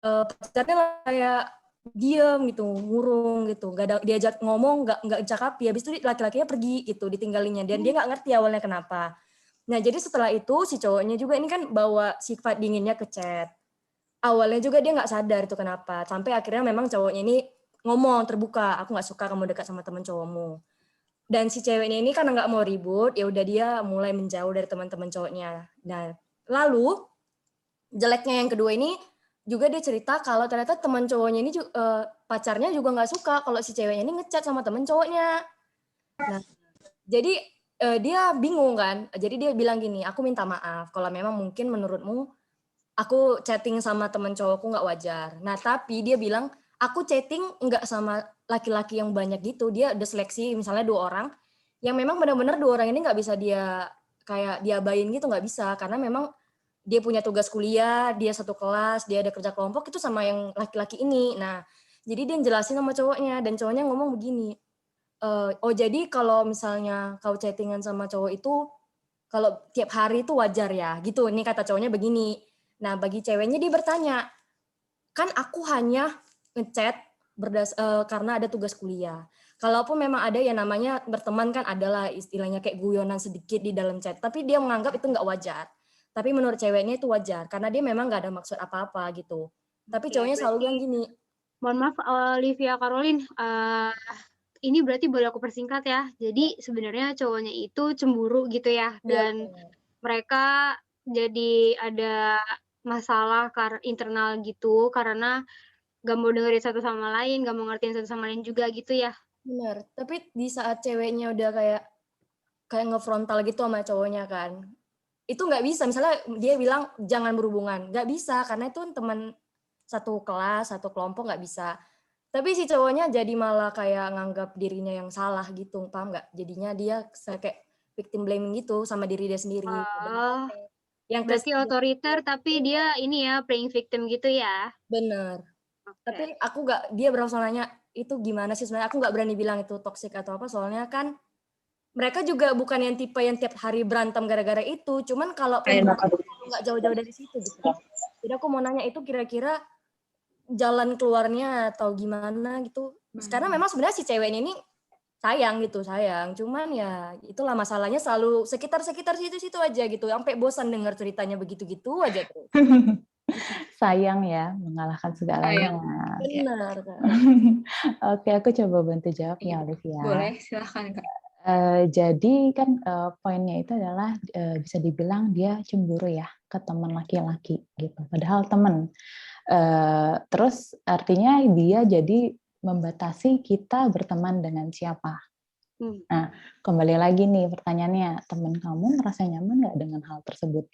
pacarnya kayak diem gitu, ngurung gitu, nggak ada diajak ngomong, nggak cakapi, habis itu laki-lakinya pergi gitu, ditinggalinya, dan dia nggak ngerti awalnya kenapa. Nah, jadi setelah itu si cowoknya juga ini kan bawa sifat dinginnya ke chat. Awalnya juga dia nggak sadar itu kenapa, sampai akhirnya memang cowoknya ini ngomong terbuka, aku nggak suka kamu dekat sama teman cowokmu. Dan si ceweknya ini karena nggak mau ribut, ya udah dia mulai menjauh dari teman-teman cowoknya. Nah, lalu jeleknya yang kedua ini juga dia cerita kalau ternyata teman cowoknya ini pacarnya juga nggak suka kalau si ceweknya ini ngechat sama teman cowoknya. Nah, jadi dia bingung kan. Jadi dia bilang gini, aku minta maaf kalau memang mungkin menurutmu aku chatting sama teman cowokku nggak wajar. Nah, tapi dia bilang aku chatting nggak sama laki-laki yang banyak gitu. Dia udah seleksi misalnya 2 orang yang memang benar-benar 2 orang ini nggak bisa dia kayak diabain gitu, nggak bisa karena memang dia punya tugas kuliah, dia satu kelas, dia ada kerja kelompok itu sama yang laki-laki ini. Nah, jadi dia jelasin sama cowoknya dan cowoknya ngomong begini, oh jadi kalau misalnya kau chattingan sama cowok itu kalau tiap hari itu wajar ya, gitu. Ini kata cowoknya begini. Nah, bagi ceweknya dia bertanya, kan aku hanya ngechat karena ada tugas kuliah. Kalaupun memang ada yang namanya berteman kan adalah istilahnya kayak guyonan sedikit di dalam chat, tapi dia menganggap itu nggak wajar. Tapi menurut ceweknya itu wajar, karena dia memang nggak ada maksud apa-apa gitu. Tapi cowoknya selalu bilang gini. Mohon maaf Olivia Caroline, ini berarti boleh aku persingkat ya. Jadi sebenarnya cowoknya itu cemburu gitu ya, dan mereka jadi ada masalah internal gitu karena gak mau dengerin satu sama lain, gak mau ngertiin satu sama lain juga gitu ya. Benar, tapi di saat ceweknya udah kayak ngefrontal gitu sama cowoknya kan, itu nggak bisa. Misalnya dia bilang jangan berhubungan, nggak bisa karena itu teman satu kelas, satu kelompok, nggak bisa. Tapi si cowoknya jadi malah kayak nganggap dirinya yang salah gitu, paham nggak? Jadinya dia kayak victim blaming gitu sama diri dia sendiri. Yang berarti otoriter tapi dia ini ya playing victim gitu ya. Bener. Tapi aku dia berlangsung nanya itu gimana sih sebenarnya. Aku nggak berani bilang itu toksik atau apa, soalnya kan mereka juga bukan yang tipe yang tiap hari berantem gara-gara itu. Cuman kalau nggak jauh-jauh dari situ gitu. Jadi aku mau nanya itu kira-kira jalan keluarnya atau gimana gitu. Karena memang sebenarnya si ceweknya ini sayang. Cuman ya itulah masalahnya selalu sekitar situ-situ aja gitu. Sampai bosan dengar ceritanya begitu-gitu aja terus. Sayang ya, mengalahkan segalanya. Benar, Kak. Oke, aku coba bantu jawab ya, Olivia. Boleh, silahkan Kak. Jadi kan poinnya itu adalah bisa dibilang dia cemburu ya ke teman laki-laki gitu. Padahal teman. Terus artinya dia jadi membatasi kita berteman dengan siapa. Nah, kembali lagi nih pertanyaannya, teman kamu merasa nyaman nggak dengan hal tersebut?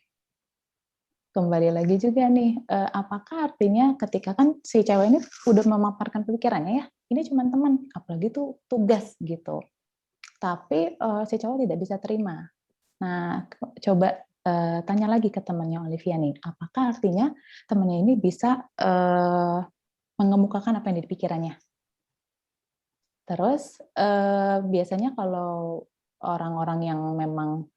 Kembali lagi juga nih, apakah artinya ketika kan si cewek ini udah memaparkan pikirannya ya, ini cuma teman, apalagi tuh tugas gitu. Tapi si cowok tidak bisa terima. Nah, coba tanya lagi ke temannya Olivia nih, apakah artinya temannya ini bisa mengemukakan apa yang di pikirannya? Terus biasanya kalau orang-orang yang memang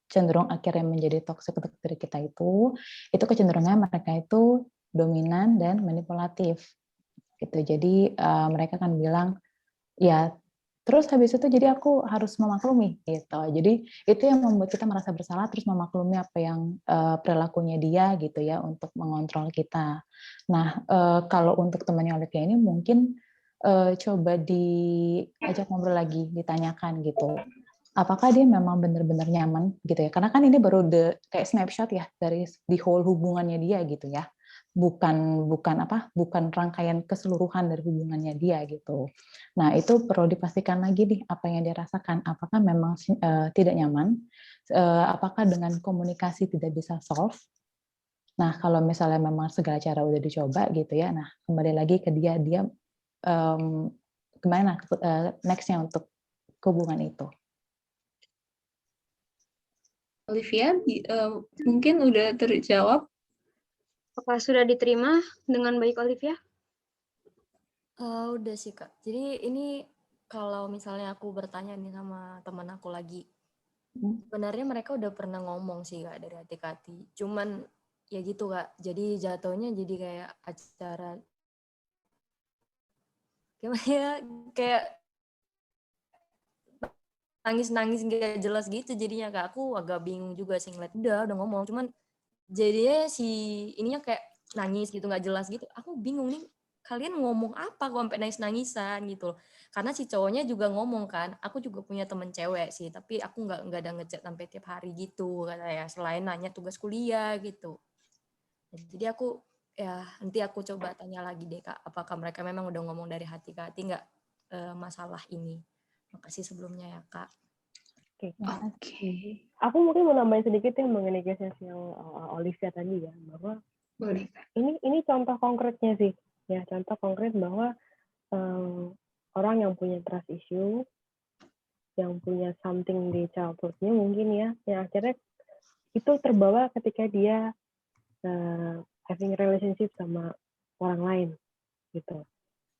cenderung akhirnya menjadi toksik untuk diri kita itu kecenderungannya mereka itu dominan dan manipulatif gitu. Jadi mereka akan bilang ya terus habis itu jadi aku harus memaklumi gitu. Jadi itu yang membuat kita merasa bersalah terus memaklumi apa yang perilakunya dia gitu ya untuk mengontrol kita. Nah, kalau untuk temannya Olivia ini mungkin coba diajak ngobrol lagi, ditanyakan gitu. Apakah dia memang benar-benar nyaman gitu ya? Karena kan ini baru kayak snapshot ya dari di whole hubungannya dia gitu ya. Bukan rangkaian keseluruhan dari hubungannya dia gitu. Nah, itu perlu dipastikan lagi nih apa yang dia rasakan. Apakah memang tidak nyaman? Apakah dengan komunikasi tidak bisa solve? Nah, kalau misalnya memang segala cara udah dicoba gitu ya. Nah, kembali lagi ke dia gimana next-nya untuk hubungan itu. Olivia, mungkin udah terjawab. Apakah sudah diterima dengan baik, Olivia? Udah sih, Kak. Jadi ini kalau misalnya aku bertanya nih sama teman aku lagi, sebenarnya mereka udah pernah ngomong sih, Kak, dari hati ke hati. Cuman ya gitu, Kak. Jadi jatuhnya jadi kayak acara gimana ya, kayak nangis-nangis nggak jelas gitu jadinya, Kak. Aku agak bingung juga sih ngeliat udah ngomong, cuman jadinya si ininya kayak nangis gitu nggak jelas gitu. Aku bingung nih kalian ngomong apa kok sampai nangis-nangisan gitu loh. Karena si cowoknya juga ngomong kan, aku juga punya temen cewek sih, tapi aku nggak ada ngechat sampai tiap hari gitu katanya, selain nanya tugas kuliah gitu. Jadi aku ya nanti aku coba tanya lagi deh, Kak, apakah mereka memang udah ngomong dari hati ke hati nggak masalah ini. Makasih sebelumnya ya, Kak. Oke. Aku mungkin mau nambahin sedikit ya mengenai case yang Olivia tadi ya, bahwa Boleh. ini contoh konkretnya sih, ya contoh konkret bahwa orang yang punya trust issue, yang punya something di childhood-nya mungkin ya, yang akhirnya itu terbawa ketika dia having relationship sama orang lain gitu.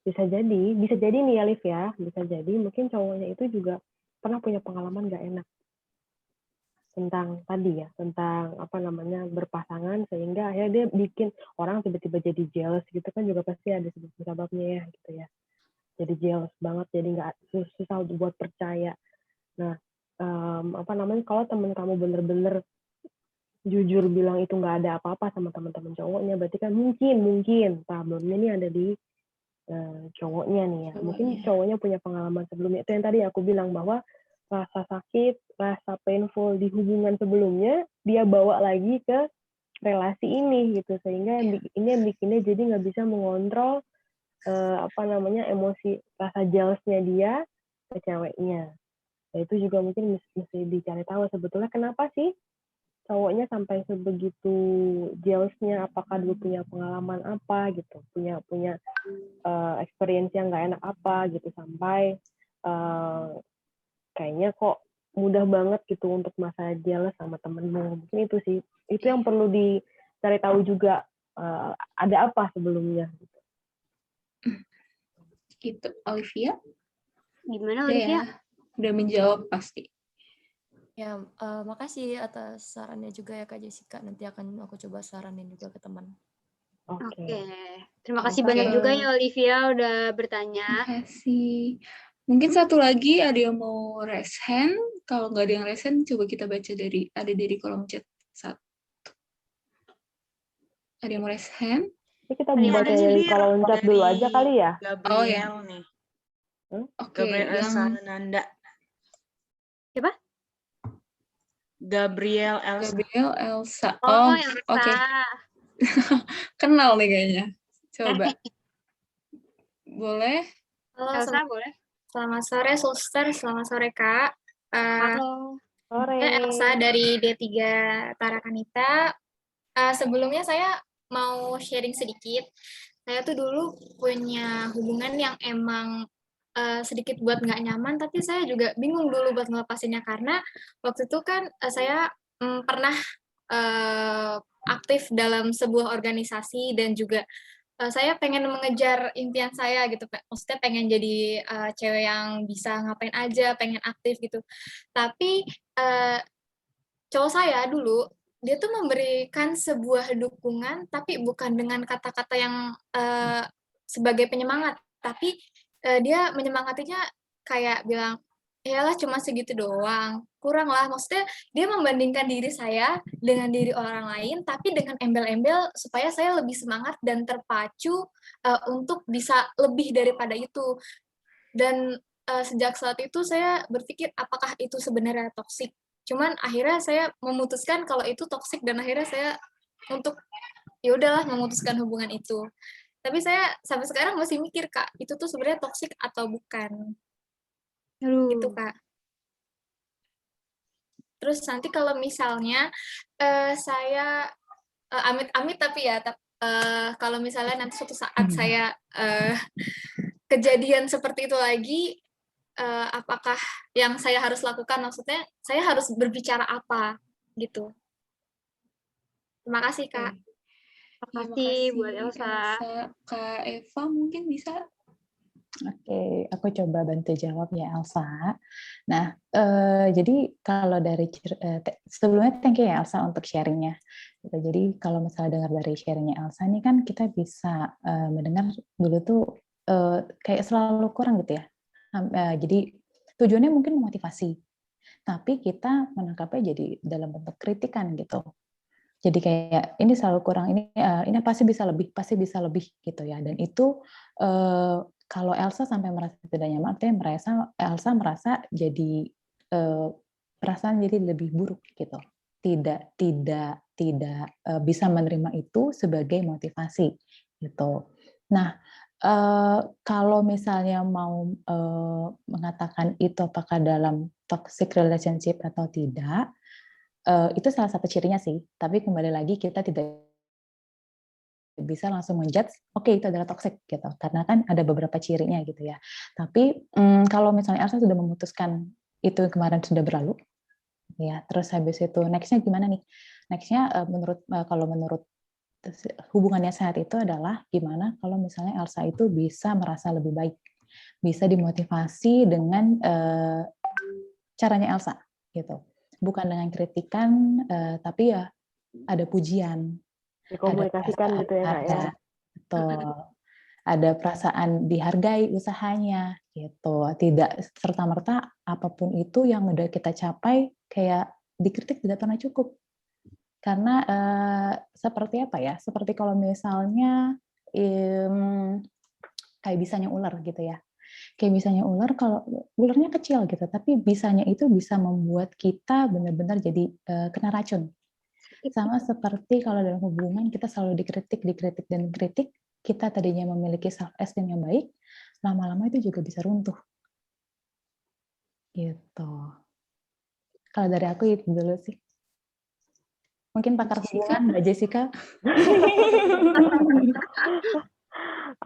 Bisa jadi nih Alif ya, bisa jadi mungkin cowoknya itu juga pernah punya pengalaman gak enak tentang tadi ya, tentang apa namanya berpasangan, sehingga akhirnya dia bikin orang tiba-tiba jadi jealous gitu kan, juga pasti ada sebab-sebabnya ya gitu ya. Jadi jealous banget, jadi nggak susah buat percaya. Nah, apa namanya, kalau teman kamu bener-bener jujur bilang itu nggak ada apa-apa sama teman-teman cowoknya, berarti kan mungkin problemnya ini ada di cowoknya nih ya. Mungkin cowoknya punya pengalaman sebelumnya. Itu yang tadi aku bilang bahwa rasa sakit, rasa painful di hubungan sebelumnya dia bawa lagi ke relasi ini gitu, sehingga ini yang bikinnya jadi nggak bisa mengontrol apa namanya emosi, rasa jealousnya dia ke ceweknya. Nah, itu juga mungkin mesti dicari tahu sebetulnya kenapa sih cowoknya sampai sebegitu jealousnya, apakah dulu punya pengalaman apa gitu, punya experience yang nggak enak apa gitu, sampai kayaknya kok mudah banget gitu untuk masa jealous sama temenmu. Mungkin itu sih, itu yang perlu dicari tahu juga, ada apa sebelumnya gitu. Gitu, Olivia. Gimana Udah Olivia? ya, udah menjawab pasti. Ya, makasih atas sarannya juga ya Kak Jessica. Nanti akan aku coba saranin juga ke teman. Oke. Terima kasih Oke. banyak juga ya Olivia udah bertanya. Makasih. Mungkin satu lagi ada yang mau raise hand. Kalau nggak ada yang raise hand, coba kita baca dari kolom chat satu. Ada yang mau raise hand? Ini kita Ada baca yang dari Bir, kolom chat dulu dari aja kali ya. Gabriel Oh, ya. nih. Oke, Gabriel Elsa yang Nanda. Siapa? Gabriel Elsa. Gabriel Elsa. Oh, Oh, Elsa. oke. Kenal nih kayaknya. Coba. Boleh? Halo, Elsa boleh? selamat sore Suster, selamat sore Kak. Halo. Sore. Saya Elsa dari D3 Tarakanita. Sebelumnya saya mau sharing sedikit. Saya tuh dulu punya hubungan yang emang sedikit buat nggak nyaman, tapi saya juga bingung dulu buat ngelepasinnya karena waktu itu kan saya pernah aktif dalam sebuah organisasi dan juga saya pengen mengejar impian saya gitu, maksudnya pengen jadi cewek yang bisa ngapain aja, pengen aktif gitu. Tapi cowok saya dulu dia tuh memberikan sebuah dukungan, tapi bukan dengan kata-kata yang sebagai penyemangat, tapi dia menyemangatinya kayak bilang, iyalah cuma segitu doang, kurang lah. Maksudnya dia membandingkan diri saya dengan diri orang lain, tapi dengan embel-embel supaya saya lebih semangat dan terpacu untuk bisa lebih daripada itu. Dan sejak saat itu saya berpikir apakah itu sebenarnya toksik. Cuman akhirnya saya memutuskan kalau itu toksik dan akhirnya saya untuk ya udahlah memutuskan hubungan itu. Tapi saya sampai sekarang masih mikir Kak, itu tuh sebenarnya toksik atau bukan. Gitu Kak. Terus nanti kalau misalnya saya amit-amit tapi ya kalau misalnya nanti suatu saat saya kejadian seperti itu lagi, apakah yang saya harus lakukan, maksudnya saya harus berbicara apa gitu. Terima kasih Kak. Terima kasih buat Elsa. Kak Eva mungkin bisa. Oke, aku coba bantu jawab ya Elsa. Nah, jadi kalau dari sebelumnya thank you ya Elsa untuk sharingnya. Jadi kalau misalnya dengar dari sharingnya Elsa ini kan kita bisa mendengar dulu tuh kayak selalu kurang gitu ya. Jadi tujuannya mungkin memotivasi, tapi kita menangkapnya jadi dalam bentuk kritikan gitu. Jadi kayak ini selalu kurang, ini pasti bisa lebih gitu ya. Dan itu kalau Elsa sampai merasa tidak nyaman, artinya Elsa merasa jadi perasaan jadi lebih buruk gitu. Tidak bisa menerima itu sebagai motivasi gitu. Nah, kalau misalnya mau mengatakan itu apakah dalam toxic relationship atau tidak, itu salah satu cirinya sih. Tapi kembali lagi kita tidak bisa langsung menjudge, oke itu adalah toxic gitu, karena kan ada beberapa cirinya gitu ya. Tapi kalau misalnya Elsa sudah memutuskan itu kemarin sudah berlalu, ya terus habis itu nextnya gimana nih? Nextnya kalau menurut hubungannya sehat itu adalah gimana kalau misalnya Elsa itu bisa merasa lebih baik, bisa dimotivasi dengan caranya Elsa gitu, bukan dengan kritikan, tapi ya ada pujian. Dikomunikasikan gitu ya Kak ya. Betul. Ada perasaan dihargai usahanya gitu. Tidak serta-merta apapun itu yang udah kita capai kayak dikritik tidak pernah cukup. Karena seperti apa ya? Seperti kalau misalnya kayak bisanya ular gitu ya. Kayak bisanya ular, kalau ularnya kecil gitu, tapi bisanya itu bisa membuat kita benar-benar jadi kena racun. Sama seperti kalau dalam hubungan kita selalu dikritik, kita tadinya memiliki self-esteem yang baik, lama-lama itu juga bisa runtuh. Gitu. Kalau dari aku itu dulu sih. Mungkin pakar hubungan, Mbak Jessica.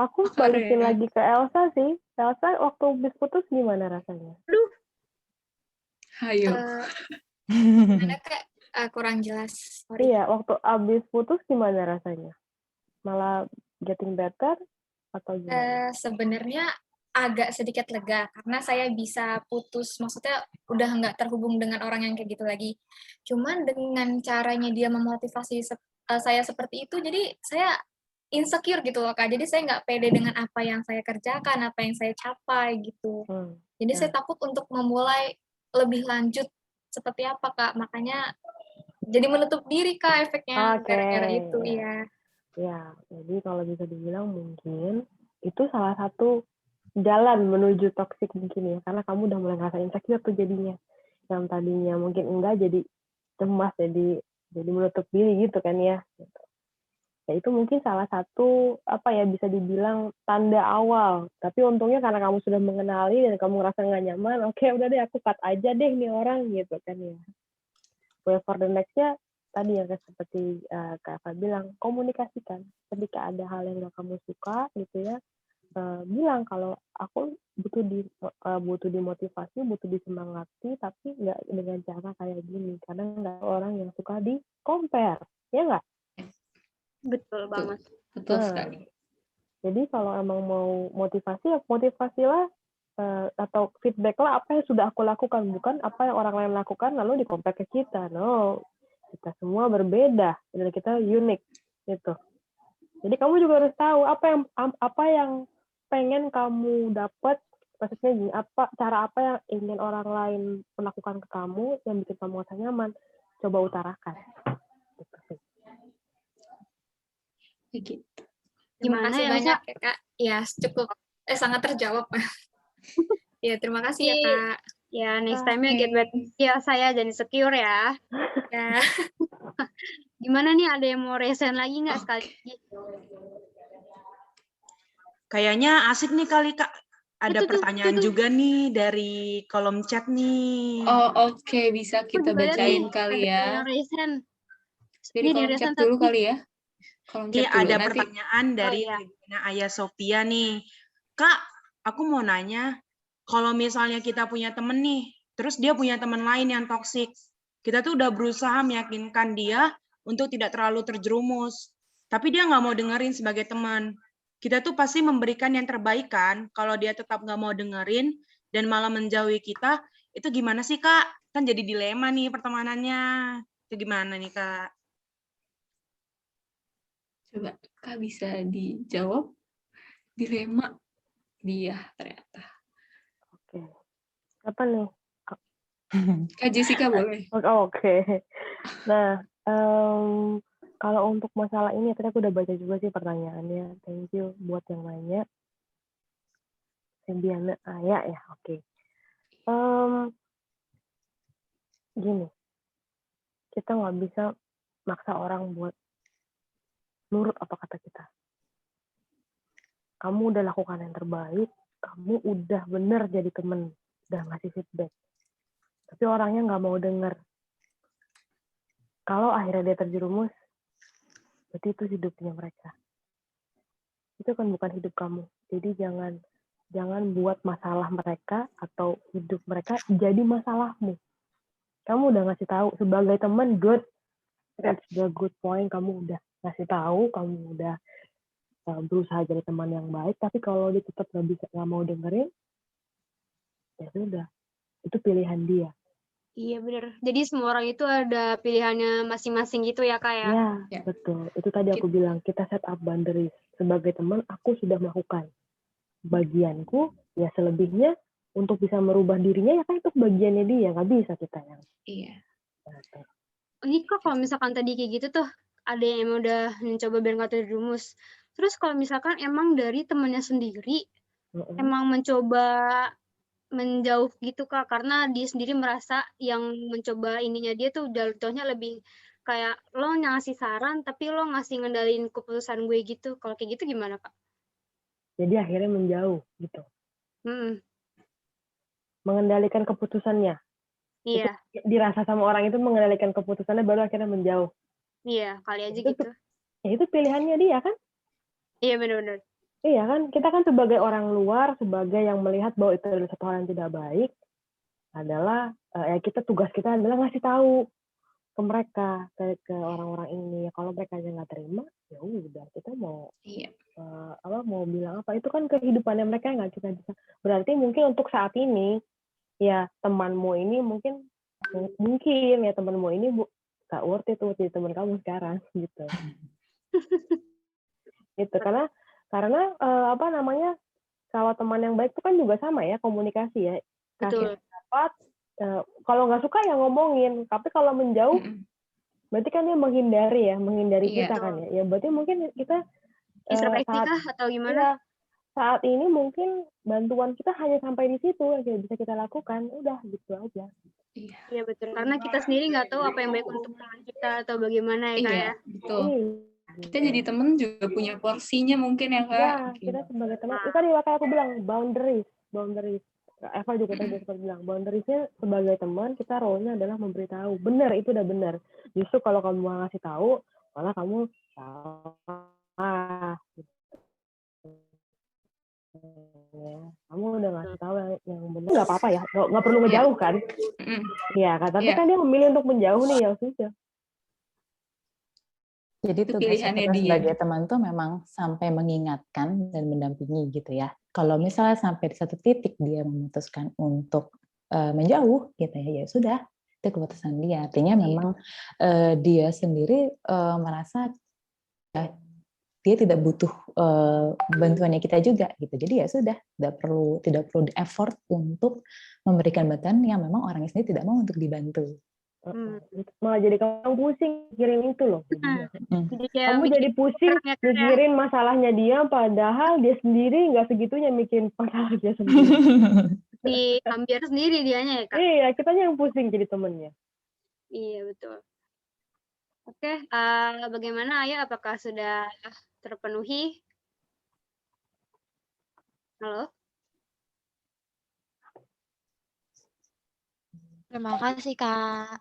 Aku balikin lagi ke Elsa sih. Elsa waktu habis putus gimana rasanya? Ayo. Gimana Kak? Kurang jelas. Sorry. Iya, waktu habis putus gimana rasanya? Malah getting better atau gimana? Sebenarnya agak sedikit lega karena saya bisa putus, maksudnya udah nggak terhubung dengan orang yang kayak gitu lagi. Cuman dengan caranya dia memotivasi saya seperti itu, jadi saya insecure gitu loh Kak. Jadi saya nggak pede dengan apa yang saya kerjakan, apa yang saya capai gitu. Jadi saya Ya. takut untuk memulai lebih lanjut seperti apa Kak. Makanya jadi menutup diri Kak efeknya Oke, gara-gara itu, ya. iya. Ya, jadi kalau bisa dibilang mungkin itu salah satu jalan menuju toxic mungkin ya, karena kamu udah mulai ngerasa insecure tuh jadinya. Yang tadinya mungkin enggak jadi cemas, jadi menutup diri gitu kan ya. Ya itu mungkin salah satu apa ya bisa dibilang tanda awal. Tapi untungnya karena kamu sudah mengenali dan kamu ngerasa nggak nyaman, oke udah deh aku cut aja deh nih orang gitu kan ya. Well, for the next-nya tadi yang seperti Kak Eva bilang, komunikasikan. Ketika ada hal yang nggak kamu suka gitu ya, bilang kalau aku butuh dimotivasi, butuh disemangati, tapi nggak dengan cara kayak gini. Karena nggak orang yang suka di compare, ya nggak? Betul banget. Betul sekali. Jadi kalau emang mau motivasi, ya motivasilah atau feedback lah apa yang sudah aku lakukan, bukan apa yang orang lain lakukan lalu di-compare ke kita. No, kita semua berbeda dan kita unik gitu. Jadi kamu juga harus tahu apa yang pengen kamu dapat, maksudnya gini, cara apa yang ingin orang lain melakukan ke kamu yang bikin kamu merasa nyaman, coba utarakan. Gitu sih. Begitu. Terima Gimana kasih ya, banyak Sa? ya Kak. Ya cukup sangat terjawab. Ya terima kasih ya Kak. Ya, next time-nya get back. Ya, saya jadi secure ya. Ya. Gimana nih, ada yang mau resign lagi nggak sekali lagi? Kayaknya asik nih kali Kak. Ada pertanyaan juga nih dari kolom chat nih. Oh oke, bisa kita juga lihat bacain nih, kali ada ya. yang resign. Dari Nih, kolom di chat resign dulu satu. kali ya. Kolom Ini chat dulu. ada Nanti. pertanyaan dari Regina Ayah Sophia nih. Kak, aku mau nanya, kalau misalnya kita punya temen nih, terus dia punya teman lain yang toksik, kita tuh udah berusaha meyakinkan dia untuk tidak terlalu terjerumus, tapi dia nggak mau dengerin sebagai teman. Kita tuh pasti memberikan yang terbaik kan, kalau dia tetap nggak mau dengerin dan malah menjauhi kita, itu gimana sih Kak? Kan jadi dilema nih pertemanannya. Itu gimana nih Kak? Coba Kak bisa dijawab. Dilema dia ternyata. Oke. Apa nih? Kak Jessica boleh. Oke. Nah, kalau untuk masalah ini, tadi aku udah baca juga sih pertanyaannya. Thank you buat yang nanya. Sembiana Aya ya, oke. Gini, kita nggak bisa maksa orang buat nurut apa kata kita. Kamu udah lakukan yang terbaik, kamu udah bener jadi temen, udah ngasih feedback. Tapi orangnya nggak mau denger. Kalau akhirnya dia terjerumus, berarti itu hidupnya mereka. Itu kan bukan hidup kamu. Jadi jangan buat masalah mereka atau hidup mereka jadi masalahmu. Kamu udah ngasih tahu sebagai teman, good. That's the good point. Kamu udah ngasih tahu, kamu udah berusaha jadi teman yang baik. Tapi kalau dia tetap nggak mau dengerin, ya sudah. Itu pilihan dia. Iya bener. Jadi semua orang itu ada pilihannya masing-masing gitu ya Kak ya? Ya, betul. Itu tadi aku bilang, kita set up boundaries. Sebagai teman, aku sudah melakukan bagianku, ya selebihnya untuk bisa merubah dirinya, ya kan itu bagiannya dia, nggak bisa kita yang. Iya. Ini kok kalau misalkan tadi kayak gitu tuh, ada yang emang udah mencoba biar nggak terjerumus. Terus kalau misalkan emang dari temannya sendiri, emang mencoba menjauh gitu Kak, karena dia sendiri merasa yang mencoba ininya dia tuh jatuhnya lebih kayak lo ngasih saran tapi lo ngasih ngendalin keputusan gue gitu. Kalau kayak gitu gimana Kak? Jadi akhirnya menjauh gitu. Mengendalikan keputusannya. Iya. Itu dirasa sama orang itu mengendalikan keputusannya baru akhirnya menjauh. Iya, kali aja gitu. Ya itu pilihannya dia kan? Iya benar-benar. Iya kan, kita kan sebagai orang luar, sebagai yang melihat bahwa itu adalah satu hal yang tidak baik, adalah ya tugas kita adalah ngasih tahu ke mereka, ke orang-orang ini. Kalau mereka aja nggak terima, ya udah kita mau Iya. mau bilang apa? Itu kan kehidupannya mereka nggak kita bisa. Berarti mungkin untuk saat ini ya temanmu ini mungkin ya temanmu ini gak worth it buat jadi teman kamu sekarang gitu. Gitu karena kalau teman yang baik itu kan juga sama ya komunikasi ya. Kasih Betul. pendapat, kalau nggak suka ya ngomongin, tapi kalau menjauh berarti kan dia menghindari Iya. kita kan ya. Ya berarti mungkin kita Introspeksi saat kah atau gimana? ya, saat ini mungkin bantuan kita hanya sampai di situ yang bisa kita lakukan, udah gitu aja. Iya. Iya betul. Karena kita sendiri nggak tahu apa yang baik untuk teman kita atau bagaimana ya Kak Iya, ya. betul. Iya. Kita jadi temen juga punya porsinya mungkin ya, Kak. Ya, Oke. kita sebagai teman, itu tadi kayak aku bilang boundaries. Eva juga tadi sempat bilang boundariesnya sebagai teman kita role-nya adalah memberitahu. Benar, itu udah benar. Justru kalau kamu mau ngasih tahu, malah kamu salah. Ya, kamu udah ngasih tahu yang benar nggak apa-apa ya, nggak perlu ngejauh kan? Iya, tapi kan dia memilih untuk menjauh nih ya sudah. Jadi Itu tugas pilihannya kita dia. sebagai teman tuh memang sampai mengingatkan dan mendampingi gitu ya. Kalau misalnya sampai di satu titik dia memutuskan untuk menjauh gitu ya sudah, itu keputusan dia. Artinya memang dia sendiri merasa dia tidak butuh bantuannya kita juga gitu. Jadi ya sudah, tidak perlu effort untuk memberikan bantuan yang memang orangnya sendiri tidak mau untuk dibantu. Malah jadi kamu pusing mikirin itu loh. Kamu jadi pusing mikirin masalahnya dia, padahal dia sendiri nggak segitunya mikirin masalah dia sendiri. Diambil sendiri dianya ya Kak? Iya, kitanya yang pusing jadi temennya. Iya betul. Oke, bagaimana Ayah? Apakah sudah terpenuhi? Halo? Terima kasih, Kak.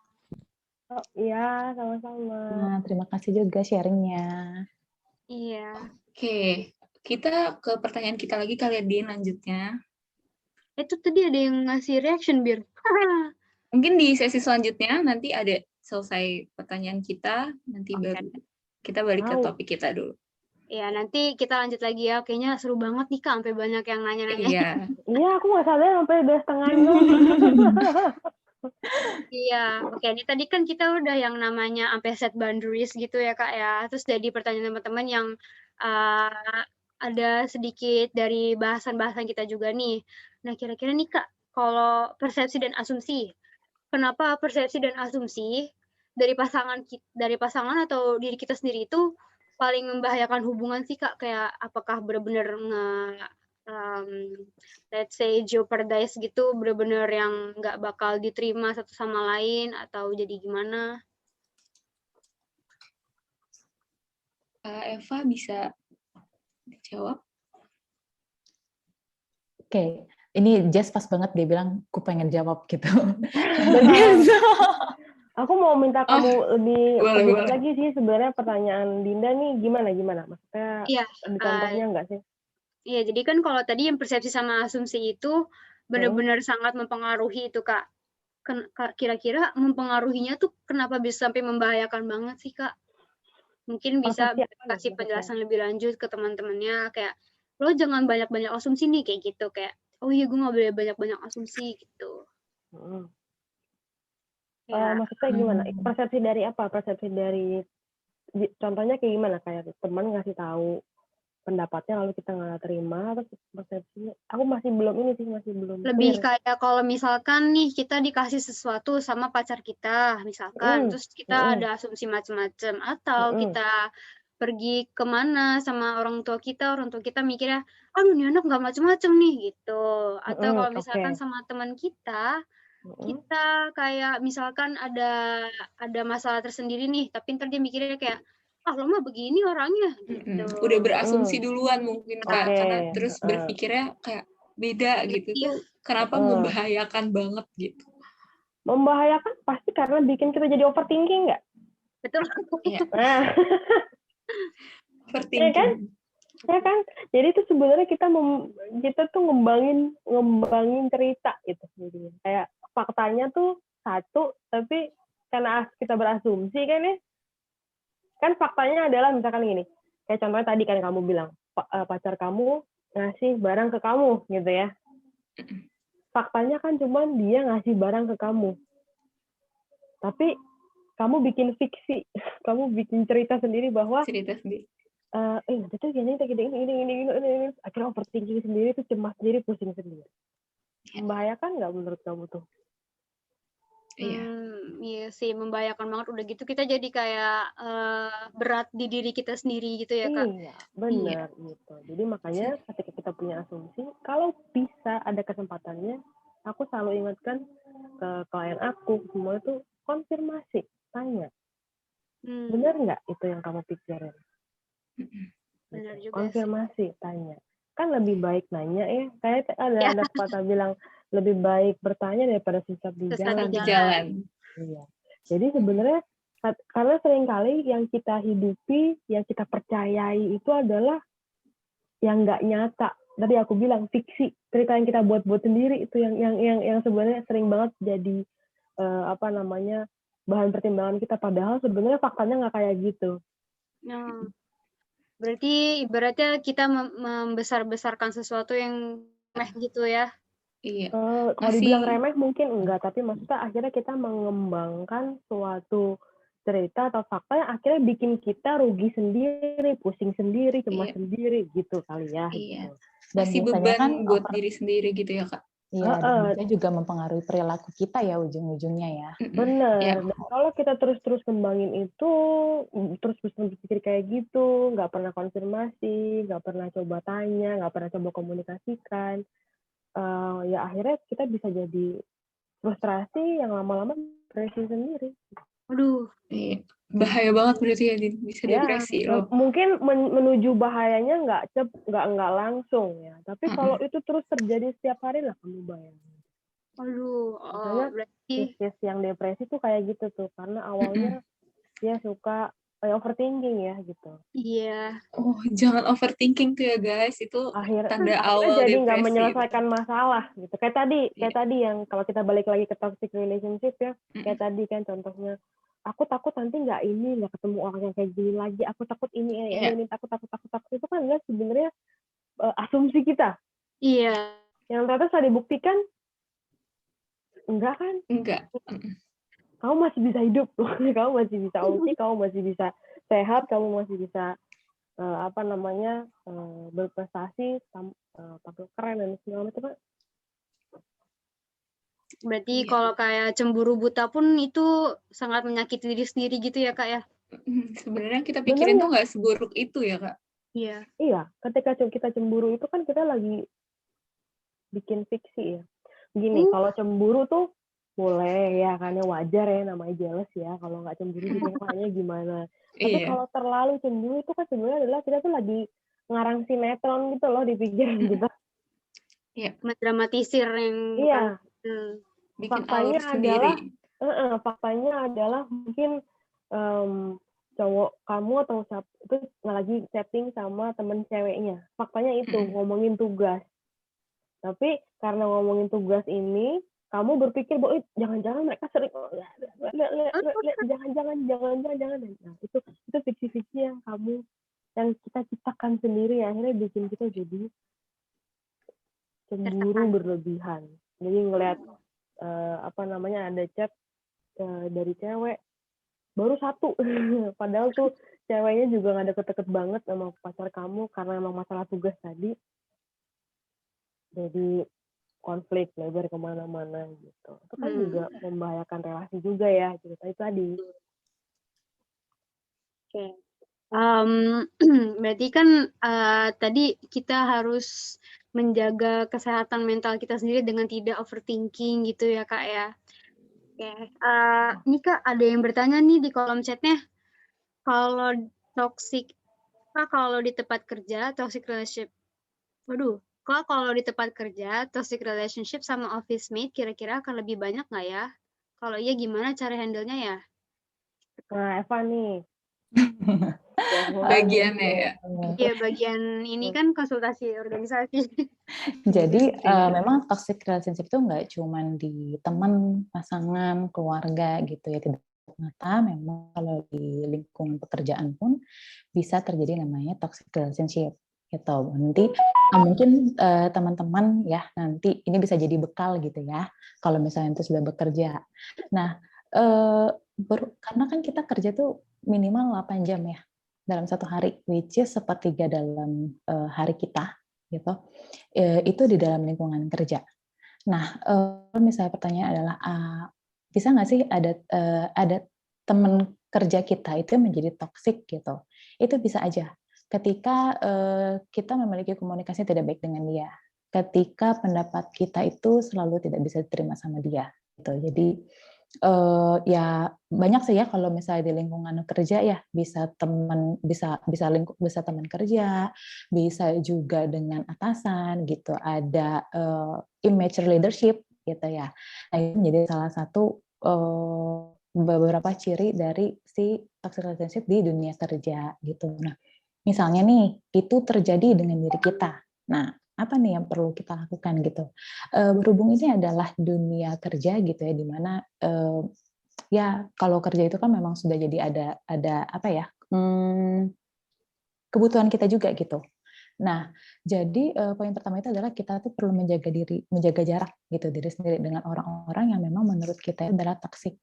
Oh, iya, sama-sama. Nah, terima kasih juga sharingnya. Iya. Oke, kita ke pertanyaan kita lagi kali ya, Din, lanjutnya. Itu tadi ada yang ngasih reaction, Bir. Mungkin di sesi selanjutnya nanti ada selesai pertanyaan kita, nanti baru kita balik ke topik kita dulu. Ya, nanti kita lanjut lagi ya. Kayaknya seru banget nih, Kak. Sampai banyak yang nanya-nanya. Iya. Iya, aku nggak sadar sampai 2,5 jam. Iya, oke. Ini tadi kan kita udah yang namanya sampai set boundaries gitu ya, Kak ya. Terus jadi pertanyaan teman-teman yang ada sedikit dari bahasan-bahasan kita juga nih. Nah, kira-kira nih, Kak, kalau persepsi dan asumsi, kenapa persepsi dan asumsi dari pasangan atau diri kita sendiri itu paling membahayakan hubungan sih, Kak? Kayak apakah benar-benar let's say jeopardize gitu, benar-benar yang nggak bakal diterima satu sama lain atau jadi gimana? Eva bisa jawab? Oke, ini Jess pas banget dia bilang, aku pengen jawab gitu. Aku mau minta kamu lebih boleh. lagi sih sebenarnya pertanyaan Dinda nih gimana? Maksudnya ada contohnya nggak sih? Iya, jadi kan kalau tadi yang persepsi sama asumsi itu benar-benar sangat mempengaruhi itu, Kak. Kira-kira mempengaruhinya tuh kenapa bisa sampai membahayakan banget sih, Kak? Mungkin bisa kasih penjelasan lebih lanjut ke teman-temannya, kayak, lo jangan banyak-banyak asumsi nih, kayak gitu. Kayak, oh iya gue nggak boleh banyak-banyak asumsi, gitu. Maksudnya gimana? Persepsi dari apa? Persepsi dari, contohnya kayak gimana? Kayak teman ngasih tahu pendapatnya lalu kita nggak terima, terus persepsinya. Aku masih belum Lebih kayak kalau misalkan nih kita dikasih sesuatu sama pacar kita, misalkan, terus kita ada asumsi macam-macam, atau kita pergi kemana sama orang tua kita mikirnya, aduh nih anak nggak macam-macam nih, gitu. Atau kalau misalkan sama teman kita kayak misalkan ada masalah tersendiri nih, tapi ntar dia mikirnya kayak, lo mah begini orangnya, gitu. Udah berasumsi duluan mungkin, Kak, karena terus berpikirnya kayak beda gitu. Itu kenapa membahayakan banget gitu? Membahayakan pasti karena bikin kita jadi overthinking nggak? Betul. Iya. Overthinking. Ya kan? Jadi itu sebenarnya kita tuh ngembangin cerita gitu. Kayak faktanya tuh satu, tapi karena kita berasumsi kan ya. Kan faktanya adalah misalkan gini, kayak contohnya tadi kan kamu bilang, pacar kamu ngasih barang ke kamu gitu ya. Faktanya kan cuma dia ngasih barang ke kamu. Tapi kamu bikin fiksi, kamu bikin cerita sendiri bahwa Cerita sendiri. nanti tuh ini, akhirnya overthinking sendiri, tuh cemas sendiri, pusing sendiri. Membahayakan nggak menurut kamu tuh? Iya. Iya sih, membahayakan banget. Udah gitu kita jadi kayak berat di diri kita sendiri gitu ya, Kak. Iya, benar gitu. Jadi makanya ketika kita punya asumsi, kalau bisa ada kesempatannya, aku selalu ingatkan ke klien aku, semua itu konfirmasi, tanya. Benar nggak itu yang kamu pikirin? Benar juga sih. Konfirmasi, tanya. Kan lebih baik nanya ya. Kayak ada pepatah bilang, lebih baik bertanya daripada sesat di jalan. Di jalan. Iya. Jadi sebenarnya karena seringkali yang kita hidupi, yang kita percayai itu adalah yang nggak nyata. Tadi aku bilang fiksi, cerita yang kita buat-buat sendiri itu yang sebenarnya sering banget jadi bahan pertimbangan kita. Padahal sebenarnya faktanya nggak kayak gitu. Nah, berarti ibaratnya kita membesar-besarkan sesuatu yang remeh gitu ya. Iya. Kalau dibilang remeh mungkin enggak, tapi maksudnya akhirnya kita mengembangkan suatu cerita atau fakta yang akhirnya bikin kita rugi sendiri, pusing sendiri, cemas sendiri gitu kali ya. Iya. Gitu. Dan Masih biasanya beban kan buat diri sendiri gitu ya, Kak. Iya, dan biasanya juga mempengaruhi perilaku kita ya ujung-ujungnya ya. Bener. Dan kalau kita terus-terus kembangin itu, terus-terus berpikir kayak gitu, nggak pernah konfirmasi, nggak pernah coba tanya, nggak pernah coba komunikasikan, ya akhirnya kita bisa jadi frustrasi yang lama-lama depresi sendiri. Aduh. Iya. Bahaya banget berarti ya, bisa depresi loh. Mungkin menuju bahayanya nggak langsung ya, tapi kalau itu terus terjadi setiap hari lah kamu bayangin. Aduh, berarti kes yang depresi tuh kayak gitu tuh, karena awalnya dia suka overthinking ya gitu. Iya. Oh, jangan overthinking tuh ya guys, itu tanda awal jadi depresi. nggak menyelesaikan masalah gitu. Kayak tadi yang kalau kita balik lagi ke toxic relationship ya, kayak tadi kan contohnya, aku takut nanti nggak ketemu orang yang kayak gini lagi, aku takut ini takut itu kan enggak sebenarnya asumsi kita. Iya. Yang ternyata setelah dibuktikan enggak kan? Enggak. Kamu masih bisa hidup, kamu masih bisa oke, kamu masih bisa sehat, kamu masih bisa berprestasi, tampil keren dan segala macam. Berarti kalau kayak cemburu buta pun itu sangat menyakiti diri sendiri gitu ya, Kak ya? Sebenarnya kita pikirin tuh nggak seburuk itu ya, Kak. Iya. Iya, ketika kita cemburu itu kan kita lagi bikin fiksi ya. Gini, kalau cemburu tuh boleh ya, karena wajar ya, namanya jealous ya. Kalau nggak cemburu juga makanya gimana. Tapi kalau terlalu cemburu itu kan sebenarnya adalah kita tuh lagi ngarang sinetron gitu loh di pikiran kita. Iya, mendramatisir yang bikin alur sendiri. Faktanya adalah mungkin cowok kamu atau itu lagi chatting sama temen ceweknya. Faktanya itu ngomongin tugas. Tapi karena ngomongin tugas ini, kamu berpikir bahwa jangan-jangan mereka sering jangan. Nah, itu fiksi-fiksi yang kita ciptakan sendiri, akhirnya bikin kita jadi cemburu berlebihan. Jadi ngelihat ada chat dari cewek baru satu, padahal tuh ceweknya juga nggak deket-deket banget sama pacar kamu karena emang masalah tugas tadi. Jadi konflik lebar kemana-mana gitu. Itu kan juga membahayakan relasi juga ya, cerita itu tadi. Oke. Berarti kan tadi kita harus menjaga kesehatan mental kita sendiri dengan tidak overthinking gitu ya, Kak ya. Oke. Ini Kak ada yang bertanya nih di kolom chatnya. Kalau di tempat kerja toxic relationship. Waduh. Kalau di tempat kerja, toxic relationship sama office mate kira-kira akan lebih banyak nggak ya? Kalau iya gimana cara handle-nya ya? Nah, Eva nih. Bagiannya ya. Iya, bagian ini kan konsultasi organisasi. Jadi memang toxic relationship itu nggak cuma di teman, pasangan, keluarga gitu ya. Tidak Ternyata memang kalau di lingkungan pekerjaan pun bisa terjadi namanya toxic relationship gitu. Nanti mungkin teman-teman ya nanti ini bisa jadi bekal gitu ya kalau misalnya itu sudah bekerja. Nah, karena kan kita kerja tuh minimal 8 jam ya dalam satu hari, which is sepertiga dalam hari kita gitu. Itu di dalam lingkungan kerja. Nah, misalnya pertanyaan adalah bisa nggak sih ada teman kerja kita itu menjadi toksik gitu? Itu bisa aja. Ketika kita memiliki komunikasi tidak baik dengan dia, ketika pendapat kita itu selalu tidak bisa diterima sama dia, gitu. Jadi ya banyak sih ya kalau misalnya di lingkungan kerja ya bisa teman bisa teman kerja, bisa juga dengan atasan gitu. Ada immature leadership gitu ya. Nah, itu menjadi salah satu beberapa ciri dari si toxic relationship di dunia kerja gitu. Nah, misalnya nih itu terjadi dengan diri kita. Nah, apa nih yang perlu kita lakukan gitu? Berhubung ini adalah dunia kerja gitu ya, di mana ya kalau kerja itu kan memang sudah jadi ada apa ya? Kebutuhan kita juga gitu. Nah, jadi poin pertama itu adalah kita tuh perlu menjaga jarak gitu diri sendiri dengan orang-orang yang memang menurut kita adalah toksik.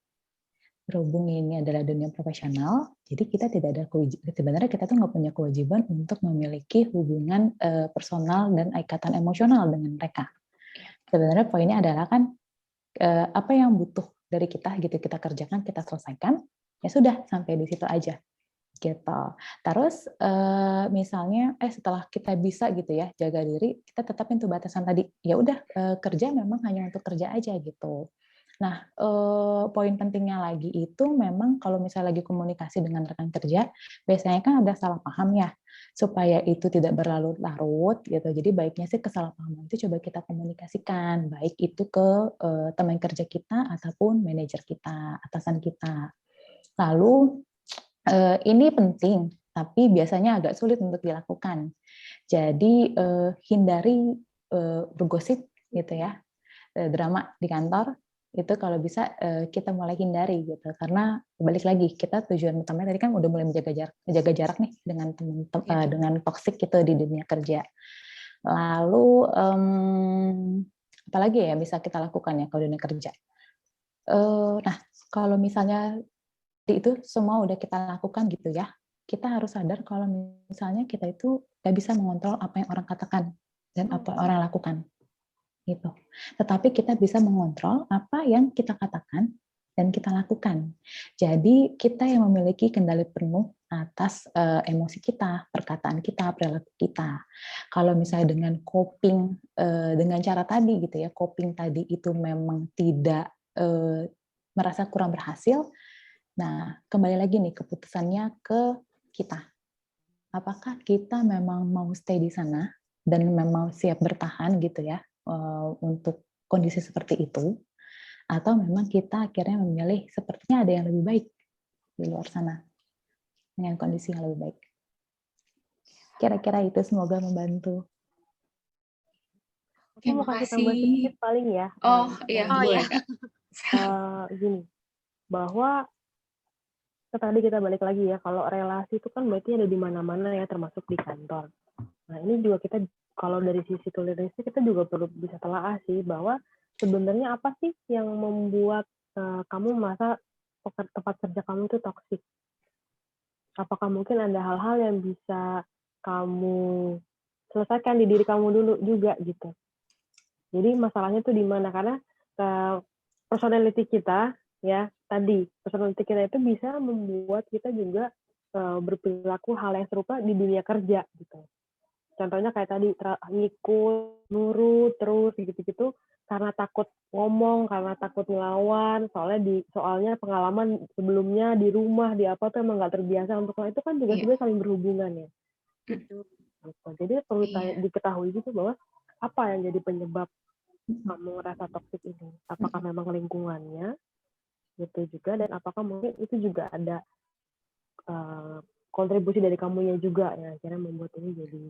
Berhubung ini adalah dunia profesional, jadi kita tidak ada sebenarnya kita tuh nggak punya kewajiban untuk memiliki hubungan personal dan ikatan emosional dengan mereka. Sebenarnya poinnya adalah kan apa yang butuh dari kita gitu kita kerjakan, kita selesaikan, ya sudah sampai di situ aja gitu. Terus misalnya setelah kita bisa gitu ya jaga diri, kita tetapin tuh batasan tadi. Ya udah kerja memang hanya untuk kerja aja gitu. Nah, poin pentingnya lagi itu memang kalau misalnya lagi komunikasi dengan rekan kerja, biasanya kan ada salah paham ya, supaya itu tidak berlarut-larut gitu. Jadi baiknya sih kesalahpahaman itu coba kita komunikasikan, baik itu ke teman kerja kita ataupun manajer kita, atasan kita. Lalu ini penting, tapi biasanya agak sulit untuk dilakukan. Jadi hindari bergosip gitu ya, drama di kantor itu kalau bisa kita mulai hindari gitu, karena balik lagi kita tujuan utamanya tadi kan udah mulai menjaga jarak nih dengan dengan toksik gitu di dunia kerja. Lalu apalagi ya bisa kita lakukan ya kalau dunia kerja. Nah kalau misalnya itu semua udah kita lakukan gitu ya, kita harus sadar kalau misalnya kita itu nggak bisa mengontrol apa yang orang katakan dan apa yang orang lakukan gitu. Tetapi kita bisa mengontrol apa yang kita katakan dan kita lakukan. Jadi kita yang memiliki kendali penuh atas emosi kita, perkataan kita, perilaku kita. Kalau misalnya dengan coping dengan cara tadi gitu ya, coping tadi itu memang tidak merasa kurang berhasil, nah kembali lagi nih keputusannya ke kita. Apakah kita memang mau stay di sana dan memang siap bertahan gitu ya untuk kondisi seperti itu, atau memang kita akhirnya memilih sepertinya ada yang lebih baik di luar sana dengan kondisi yang lebih baik. Kira-kira itu semoga membantu. Aku mau kasih tambah sedikit paling ya. Oh iya, boleh Kak. Gini, bahwa tadi kita balik lagi ya, kalau relasi itu kan berarti ada di mana-mana ya, termasuk di kantor. Nah ini juga kita kalau dari sisi toleransi kita juga perlu bisa telaah sih bahwa sebenarnya apa sih yang membuat kamu merasa tempat kerja kamu itu toksik? Apakah mungkin ada hal-hal yang bisa kamu selesaikan di diri kamu dulu juga gitu? Jadi masalahnya tuh di mana? Karena personality kita ya tadi personality kita itu bisa membuat kita juga berperilaku hal yang serupa di dunia kerja gitu. Contohnya kayak tadi ngikut, nurut terus gitu-gitu karena takut ngomong, karena takut ngelawan, soalnya pengalaman sebelumnya di rumah di apa tuh emang nggak terbiasa untuk itu kan juga sebenarnya saling berhubungan ya. Gitu. Jadi perlu diketahui gitu bahwa apa yang jadi penyebab kamu merasa toksik ini? Apakah memang lingkungannya gitu juga dan apakah mungkin itu juga ada kontribusi dari kamunya juga yang akhirnya membuat ini jadi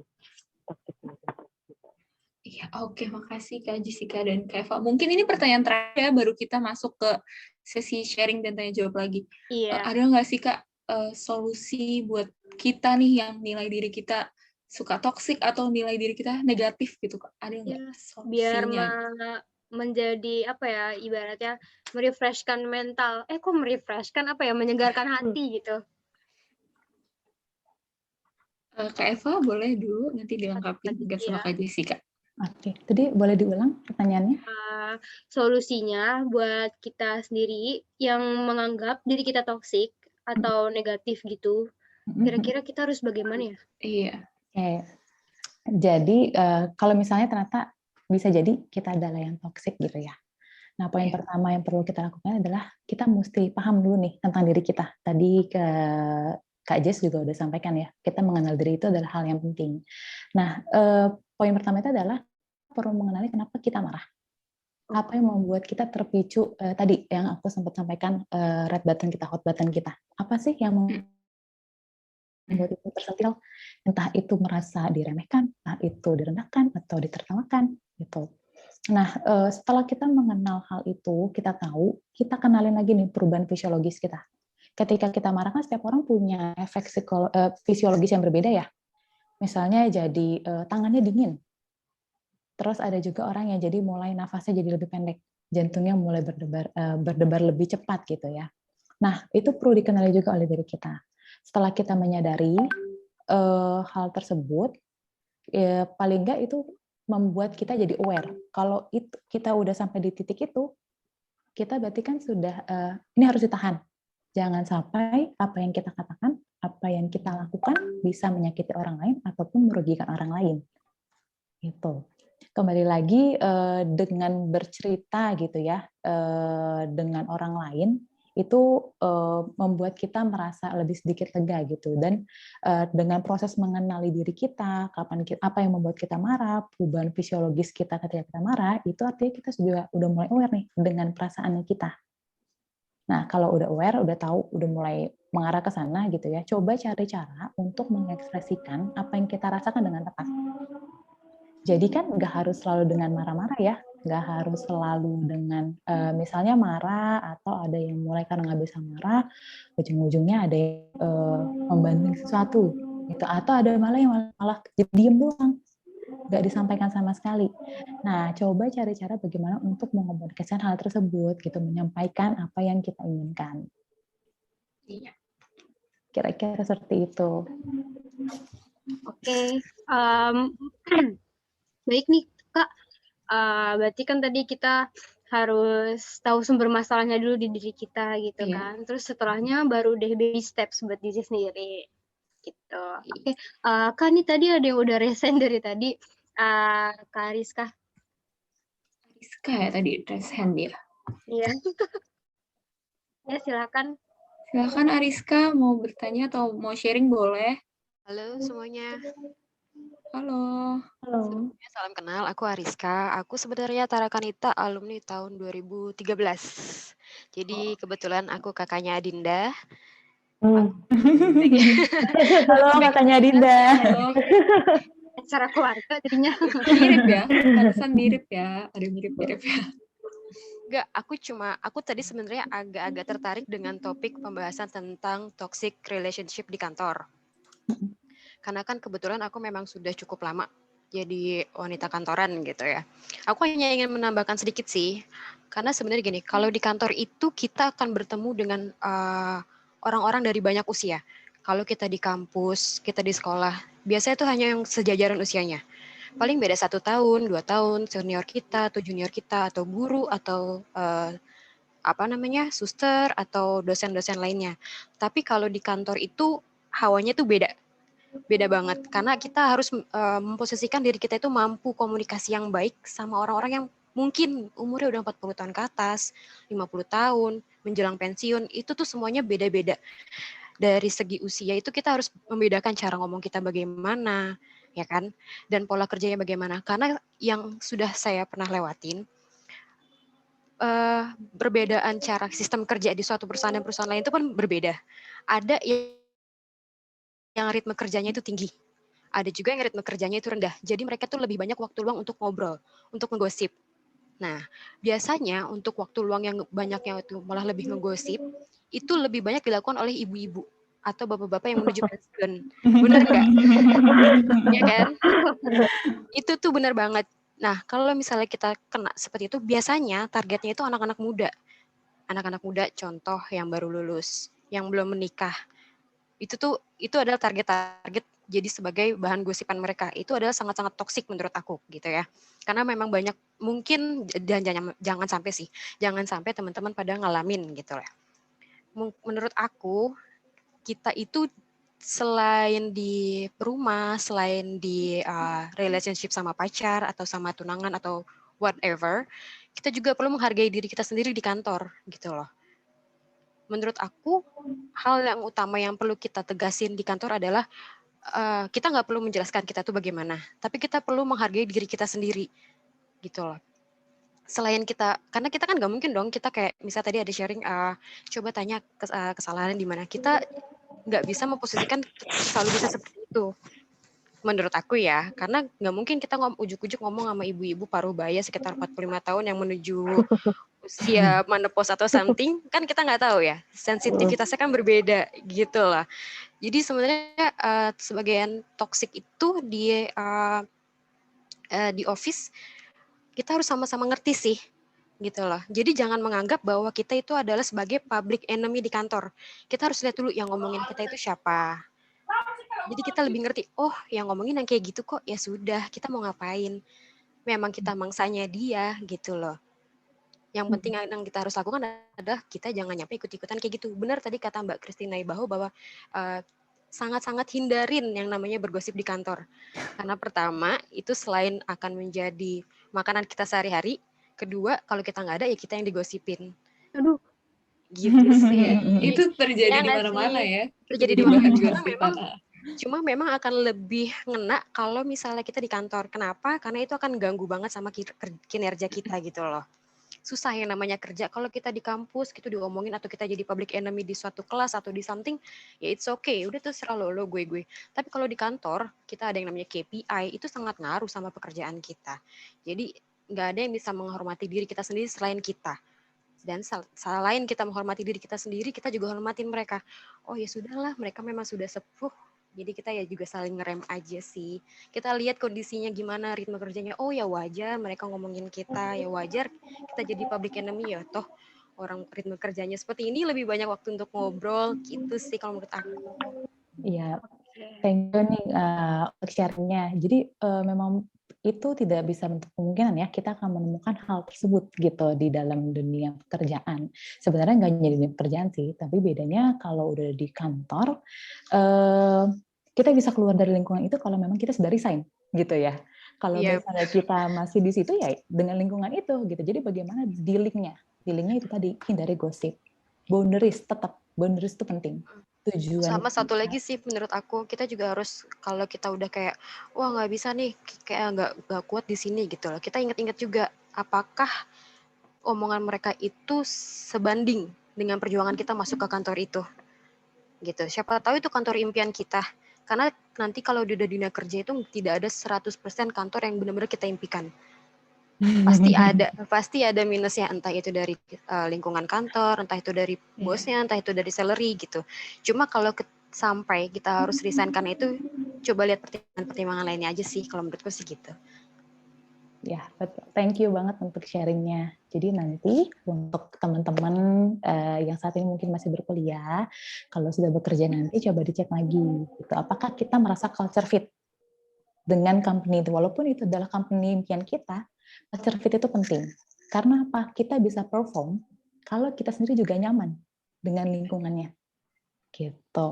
toxic. Iya, oke, makasih Kak Jessica dan Kak Eva. Mungkin ini pertanyaan terakhir ya, baru kita masuk ke sesi sharing dan tanya jawab lagi. Iya. Ada nggak sih Kak solusi buat kita nih yang nilai diri kita suka toksik atau nilai diri kita negatif gitu Kak? Ada nggak Biar solusinya? menjadi apa ya, ibaratnya merefreshkan mental. Kok merefreshkan apa ya, menyegarkan hati gitu. Kak Eva boleh dulu nanti dilengkapi juga sama Kak Jessica. Oke, tadi boleh diulang pertanyaannya? Solusinya buat kita sendiri yang menganggap diri kita toksik atau negatif gitu, kira-kira kita harus bagaimana ya? Iya. Oke. Jadi kalau misalnya ternyata bisa jadi kita adalah yang toksik gitu ya. Nah, poin pertama yang perlu kita lakukan adalah kita mesti paham dulu nih tentang diri kita. Tadi Kak Jess juga udah sampaikan ya, kita mengenal diri itu adalah hal yang penting. Nah, poin pertama itu adalah perlu mengenali kenapa kita marah. Apa yang membuat kita terpicu, tadi yang aku sempat sampaikan, red button kita, hot button kita. Apa sih yang membuat itu tersentil? Entah itu merasa diremehkan, entah itu direndahkan, atau ditertawakan, gitu. Nah, setelah kita mengenal hal itu, kita tahu, kita kenalin lagi nih perubahan fisiologis kita. Ketika kita marah kan setiap orang punya efek fisiologis yang berbeda ya. Misalnya jadi tangannya dingin. Terus ada juga orang yang jadi mulai nafasnya jadi lebih pendek, jantungnya mulai berdebar lebih cepat gitu ya. Nah, itu perlu dikenali juga oleh diri kita. Setelah kita menyadari hal tersebut, ya paling enggak itu membuat kita jadi aware. Kalau itu kita udah sampai di titik itu, kita berarti kan sudah ini harus ditahan. Jangan sampai apa yang kita katakan, apa yang kita lakukan bisa menyakiti orang lain ataupun merugikan orang lain. Gitu. Kembali lagi dengan bercerita gitu ya dengan orang lain itu membuat kita merasa lebih sedikit lega gitu, dan dengan proses mengenali diri kita, apa yang membuat kita marah, perubahan fisiologis kita ketika kita marah, itu artinya kita juga udah mulai aware nih dengan perasaannya kita. Nah, kalau udah aware, udah tahu, udah mulai mengarah ke sana gitu ya, coba cari cara untuk mengekspresikan apa yang kita rasakan dengan tepat. Jadi kan nggak harus selalu dengan marah-marah ya, nggak harus selalu dengan misalnya marah atau ada yang mulai karena nggak bisa marah, ujung-ujungnya ada yang membanding sesuatu, gitu. Atau ada malah yang malah diem doang, nggak disampaikan sama sekali. Nah, coba cari cara bagaimana untuk mengomunikasikan hal tersebut, gitu, menyampaikan apa yang kita inginkan. Iya. Kira-kira seperti itu. Oke. Baik nih Kak, berarti kan tadi kita harus tahu sumber masalahnya dulu di diri kita gitu kan, terus setelahnya baru deh baby steps buat diri sendiri gitu. Oke, Kak nih tadi ada yang udah resign dari tadi, Kak Ariska. Ariska ya tadi raise hand ya. Iya. Ya silakan. Silakan Ariska mau bertanya atau mau sharing boleh. Halo semuanya. Halo. Halo. Sebelumnya salam kenal, aku Ariska. Aku sebenarnya Tarakanita alumni tahun 2013. Jadi kebetulan aku kakaknya Adinda. Halo kakaknya Adinda. Acara keluarga jadinya. Mirip ya, pantesan mirip ya, ada mirip-mirip ya. Enggak, aku tadi sebenarnya agak-agak tertarik dengan topik pembahasan tentang toxic relationship di kantor. Karena kan kebetulan aku memang sudah cukup lama jadi wanita kantoran gitu ya. Aku hanya ingin menambahkan sedikit sih, karena sebenarnya gini, kalau di kantor itu kita akan bertemu dengan orang-orang dari banyak usia. Kalau kita di kampus, kita di sekolah, biasanya itu hanya yang sejajaran usianya. Paling beda 1 tahun, 2 tahun, senior kita atau junior kita, atau guru, atau suster, atau dosen-dosen lainnya. Tapi kalau di kantor itu, hawanya tuh beda banget, karena kita harus memposisikan diri kita itu mampu komunikasi yang baik sama orang-orang yang mungkin umurnya udah 40 tahun ke atas, 50 tahun, menjelang pensiun, itu tuh semuanya beda-beda. Dari segi usia itu kita harus membedakan cara ngomong kita bagaimana, ya kan? Dan pola kerjanya bagaimana. Karena yang sudah saya pernah lewatin, perbedaan cara sistem kerja di suatu perusahaan dan perusahaan lain itu kan berbeda. Ada yang ritme kerjanya itu tinggi. ada juga yang ritme kerjanya itu rendah. Jadi mereka tuh lebih banyak waktu luang untuk ngobrol, untuk ngegosip. Nah, biasanya untuk waktu luang yang banyaknya itu malah lebih ngegosip, itu lebih banyak dilakukan oleh ibu-ibu atau bapak-bapak yang menuju pensiun. Bener nggak? Ya kan? Itu tuh bener banget. Nah, kalau misalnya kita kena seperti itu, biasanya targetnya itu anak-anak muda. Anak-anak muda contoh yang baru lulus, yang belum menikah. Itu adalah target-target jadi sebagai bahan gosipan mereka. Itu adalah sangat-sangat toksik menurut aku gitu ya. Karena memang banyak mungkin dan jangan sampai sih, jangan sampai teman-teman pada ngalamin gitu ya. Menurut aku kita itu selain di rumah, selain di relationship sama pacar atau sama tunangan atau whatever, kita juga perlu menghargai diri kita sendiri di kantor gitu loh. Menurut aku, hal yang utama yang perlu kita tegasin di kantor adalah kita nggak perlu menjelaskan kita tuh bagaimana, tapi kita perlu menghargai diri kita sendiri gitu loh. Selain kita, karena kita kan nggak mungkin dong kita kayak misal tadi ada sharing, coba tanya kesalahan di mana, kita nggak bisa memposisikan selalu bisa seperti itu. Menurut aku ya, karena nggak mungkin kita ujuk-ujuk ngomong sama ibu-ibu paruh baya sekitar 45 tahun yang menuju usia menopause atau something, kan kita nggak tahu ya, sensitivitasnya kan berbeda gitu lah. Jadi sebenarnya sebagian toksik itu di office kita harus sama-sama ngerti sih gitu loh. Jadi jangan menganggap bahwa kita itu adalah sebagai public enemy di kantor. Kita harus lihat dulu yang ngomongin kita itu siapa. Jadi kita lebih ngerti, oh yang ngomongin yang kayak gitu kok, ya sudah, kita mau ngapain. Memang kita mangsanya dia gitu loh. Yang penting yang kita harus lakukan adalah kita jangan nyampe ikut-ikutan kayak gitu. Benar tadi kata Mbak Christina Ibaho bahwa sangat-sangat hindarin yang namanya bergosip di kantor. Karena pertama, itu selain akan menjadi makanan kita sehari-hari, kedua, kalau kita nggak ada ya kita yang digosipin. Aduh. Gitu sih. Itu terjadi Ya di nggak mana-mana sih? ya. Terjadi di mana-mana. Cuma memang akan lebih ngena kalau misalnya kita di kantor. Kenapa? Karena itu akan ganggu banget sama kinerja kita gitu loh. Susah yang namanya kerja. Kalau kita di kampus gitu diomongin atau kita jadi public enemy di suatu kelas atau di something, ya it's okay. Udah terserah lo gue. Tapi kalau di kantor, kita ada yang namanya KPI, itu sangat ngaruh sama pekerjaan kita. Jadi nggak ada yang bisa menghormati diri kita sendiri selain kita. Dan selain kita menghormati diri kita sendiri, kita juga hormatin mereka. Oh ya sudahlah, mereka memang sudah sepuh. Jadi kita ya juga saling ngerem aja sih. Kita lihat kondisinya gimana, ritme kerjanya. Oh ya wajar mereka ngomongin kita, ya wajar kita jadi public enemy ya. Toh orang ritme kerjanya seperti ini lebih banyak waktu untuk ngobrol gitu sih kalau menurut aku. Iya, thank you nih untuk sharingnya. Jadi memang itu tidak bisa bentuk kemungkinan ya kita akan menemukan hal tersebut gitu di dalam dunia pekerjaan. Sebenarnya nggak jadi dunia pekerjaan sih, tapi bedanya kalau udah di kantor, kita bisa keluar dari lingkungan itu kalau memang kita sudah resign gitu ya. Kalau misalnya kita masih di situ ya dengan lingkungan itu gitu. Jadi bagaimana dealingnya? Dealingnya itu tadi hindari gosip. Boundaries itu penting. Tujuan sama satu lagi sih menurut aku, kita juga harus kalau kita udah kayak wah nggak bisa nih, kayak nggak kuat di sini gitu loh, kita ingat-ingat juga apakah omongan mereka itu sebanding dengan perjuangan kita masuk ke kantor itu gitu. Siapa tahu itu kantor impian kita, karena nanti kalau udah dunia kerja itu tidak ada 100% kantor yang benar-benar kita impikan. Pasti ada minusnya, entah itu dari lingkungan kantor, entah itu dari bosnya, entah itu dari salary gitu. Cuma kalau sampai kita harus resign karena itu, coba lihat pertimbangan lainnya aja sih, kalau menurutku sih gitu. Ya, betul. Thank you banget untuk sharingnya. Jadi nanti untuk teman-teman yang saat ini mungkin masih berkuliah, kalau sudah bekerja nanti coba dicek lagi, gitu. Apakah kita merasa culture fit dengan company itu, walaupun itu adalah company impian kita. Culture fit itu penting. Karena apa? Kita bisa perform kalau kita sendiri juga nyaman dengan lingkungannya. Gitu.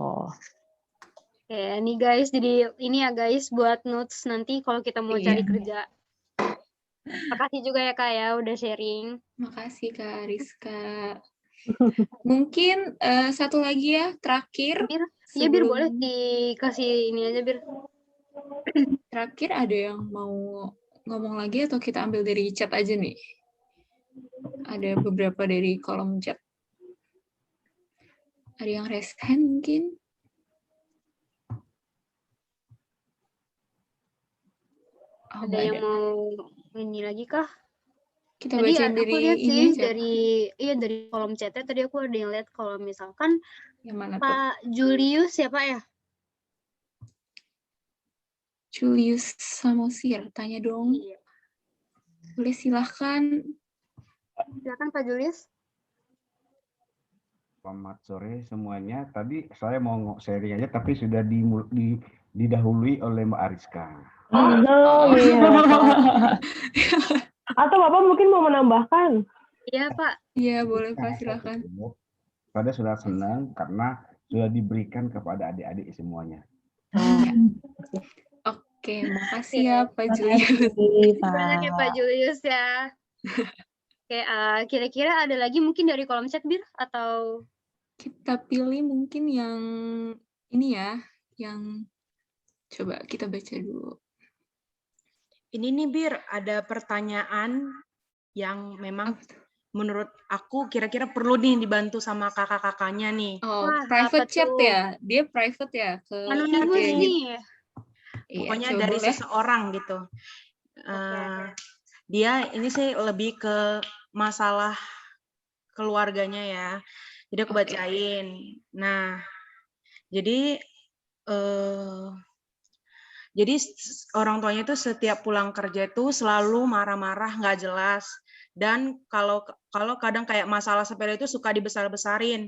Oke, nih guys, jadi ini ya guys buat notes nanti kalau kita mau cari kerja. Makasih juga ya Kak ya udah sharing. Makasih Kak Rizka. Mungkin satu lagi ya, terakhir. Iya Bir, boleh dikasih ini aja Bir. Terakhir ada yang mau ngomong lagi atau kita ambil dari chat aja nih? Ada beberapa dari kolom chat. Ada yang raise hand mungkin? Oh, Ada nggak yang ada. mau ini lagi kah? Kita Tadi bacain aku dari lihat ini sih aja. dari kolom chatnya tadi aku ada yang lihat kalau misalkan Yang mana tuh? Pak Julius ya Pak ya? Julius Samosir, tanya dong. Iya. Boleh silahkan. Silakan Pak Julius. Selamat sore semuanya. Tadi saya mau sharing aja, tapi sudah didahului oleh Mbak Ariska. Oh iya, Pak. Atau Bapak mungkin mau menambahkan? Iya Pak. Iya boleh Pak, silahkan. Saya sudah senang karena sudah diberikan kepada adik-adik semuanya. Oke, makasih ya Pak Julius. Banyak ya Pak Julius ya. Oke, kira-kira ada lagi mungkin dari kolom chat Bir atau Kita pilih mungkin yang ini ya, yang coba kita baca dulu. Ini nih Bir, ada pertanyaan yang memang menurut aku kira-kira perlu nih dibantu sama kakak-kakaknya nih. Oh, Wah, private apa chat tuh? ya? Dia private ya ke Anonimus adiknya. nih. Iya, Pokoknya coba dari boleh. seseorang gitu. Dia ini sih lebih ke masalah keluarganya ya. Jadi aku bacain. Nah, jadi orang tuanya itu setiap pulang kerja itu selalu marah-marah, nggak jelas. Dan kalau kadang kayak masalah sepele itu suka dibesar-besarin.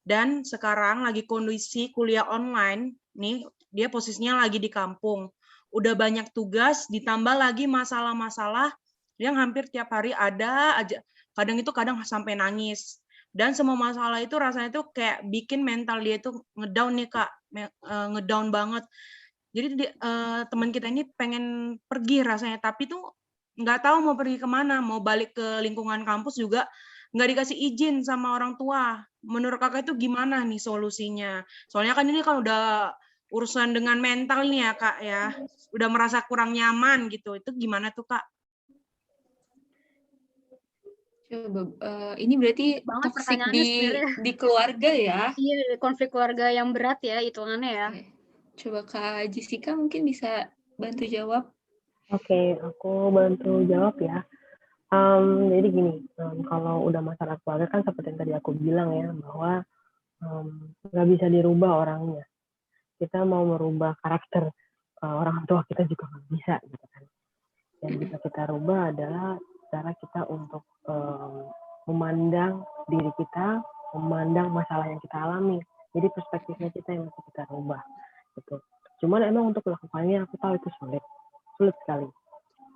Dan sekarang lagi kondisi kuliah online, nih dia posisinya lagi di kampung. Udah banyak tugas, ditambah lagi masalah-masalah yang hampir tiap hari ada aja. Kadang sampai nangis. Dan semua masalah itu rasanya tuh kayak bikin mental dia itu ngedown nih Kak, ngedown banget. Jadi teman kita ini pengen pergi rasanya, tapi tuh nggak tahu mau pergi kemana, mau balik ke lingkungan kampus juga nggak dikasih izin sama orang tua. Menurut kakak itu gimana nih solusinya? Soalnya kan ini kan udah urusan dengan mental nih ya Kak ya, udah merasa kurang nyaman gitu. Itu gimana tuh Kak? Coba, ini berarti Banget toksik pertanyaannya sebenarnya. di keluarga ya? Iya, konflik keluarga yang berat ya hitungannya ya. Coba Kak Jessica mungkin bisa bantu jawab. Oke, aku bantu jawab ya. Jadi gini, kalau udah masalah keluarga kan seperti yang tadi aku bilang ya, bahwa nggak bisa dirubah orangnya. Kita mau merubah karakter orang tua kita juga nggak bisa gitu kan. Yang bisa kita rubah adalah cara kita untuk memandang diri kita, memandang masalah yang kita alami. Jadi perspektifnya kita yang harus kita rubah gitu. Cuman emang untuk melakukannya aku tahu itu sulit sekali.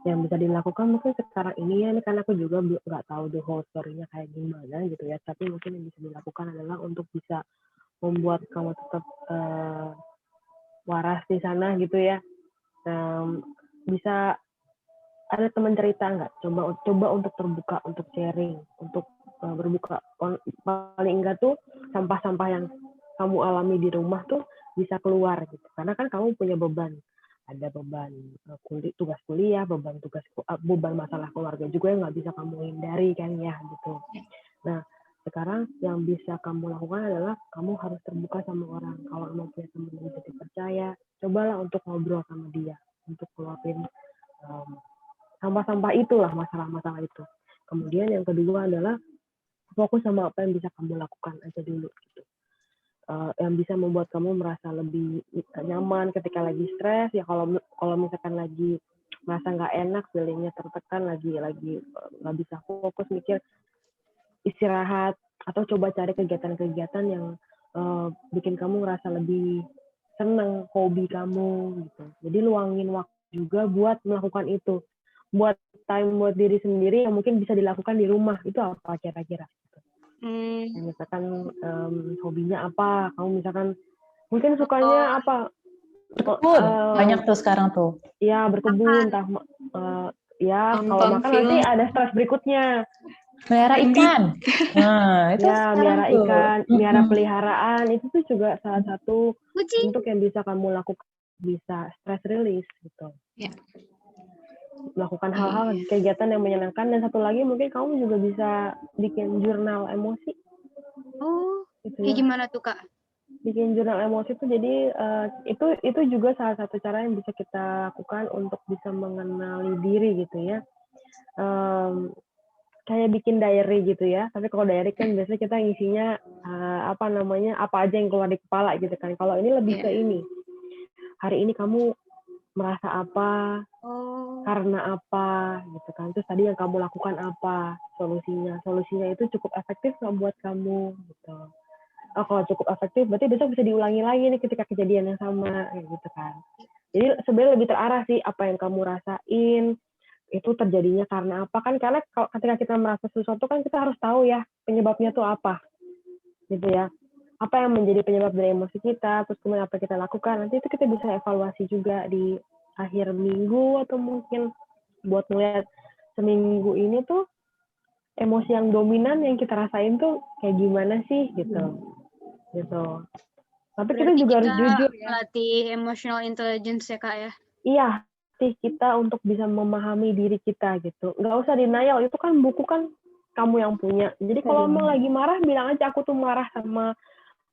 Yang bisa dilakukan mungkin sekarang ini ya, karena aku juga nggak tahu the whole story-nya kayak gimana gitu ya, tapi mungkin yang bisa dilakukan adalah untuk bisa membuat kamu tetap waras di sana gitu ya. Bisa ada teman cerita nggak? Coba untuk terbuka, untuk sharing, untuk berbuka. Paling enggak tuh sampah-sampah yang kamu alami di rumah tuh bisa keluar gitu. Karena kan kamu punya beban. Ada beban tugas kuliah, beban masalah keluarga juga yang nggak bisa kamu hindari kan ya gitu. Nah, sekarang yang bisa kamu lakukan adalah kamu harus terbuka sama orang. Kalau mau punya teman yang bisa dipercaya, cobalah untuk ngobrol sama dia, untuk keluarin sampah-sampah itulah, masalah-masalah itu. Kemudian yang kedua adalah fokus sama apa yang bisa kamu lakukan aja dulu gitu. Yang bisa membuat kamu merasa lebih nyaman ketika lagi stres ya, kalau misalkan lagi merasa nggak enak, feelingnya tertekan, lagi nggak bisa fokus mikir, istirahat atau coba cari kegiatan-kegiatan yang bikin kamu ngerasa lebih seneng, hobi kamu gitu. Jadi luangin waktu juga buat melakukan itu, buat time buat diri sendiri yang mungkin bisa dilakukan di rumah. Itu apa kira-kira? Misalkan hobinya apa, kamu misalkan mungkin sukanya apa, berkebun banyak tuh sekarang tuh ya berkebun, entah ya kalau makan nanti ada stres berikutnya, melihara ikan. Nah itu ya melihara ikan, melihara peliharaan, itu tuh juga salah satu untuk yang bisa kamu lakukan, bisa stress release gitu. Melakukan hal-hal kegiatan yang menyenangkan. Dan satu lagi mungkin kamu juga bisa bikin jurnal emosi. Oh, gitu kayak ya. gimana tuh Kak? Bikin jurnal emosi tuh jadi itu juga salah satu cara yang bisa kita lakukan untuk bisa mengenali diri gitu ya. Kayak bikin diary gitu ya. Tapi kalau diary kan biasanya kita ngisinya apa aja yang keluar di kepala gitu kan. Kalau ini lebih ke ini. Hari ini kamu merasa apa? Karena apa gitu kan. Terus tadi yang kamu lakukan apa? Solusinya itu cukup efektif nggak buat kamu gitu. Oh, kalau cukup efektif, berarti besok bisa diulangi lagi nih ketika kejadian yang sama, gitu kan. Jadi sebenarnya lebih terarah sih apa yang kamu rasain, itu terjadinya karena apa kan? Karena ketika kita merasa sesuatu kan kita harus tahu ya penyebabnya tuh apa, gitu ya. Apa yang menjadi penyebab dari emosi kita, terus kemudian apa yang kita lakukan, nanti itu kita bisa evaluasi juga di akhir minggu atau mungkin buat melihat seminggu ini tuh emosi yang dominan yang kita rasain tuh kayak gimana sih gitu. Tapi kita juga harus jujur ya. Melatih emotional intelligence ya Kak ya. Iya, sih kita untuk bisa memahami diri kita gitu. Nggak usah denial, itu kan buku kan kamu yang punya. Jadi kalau emang lagi marah bilang aja aku tuh marah sama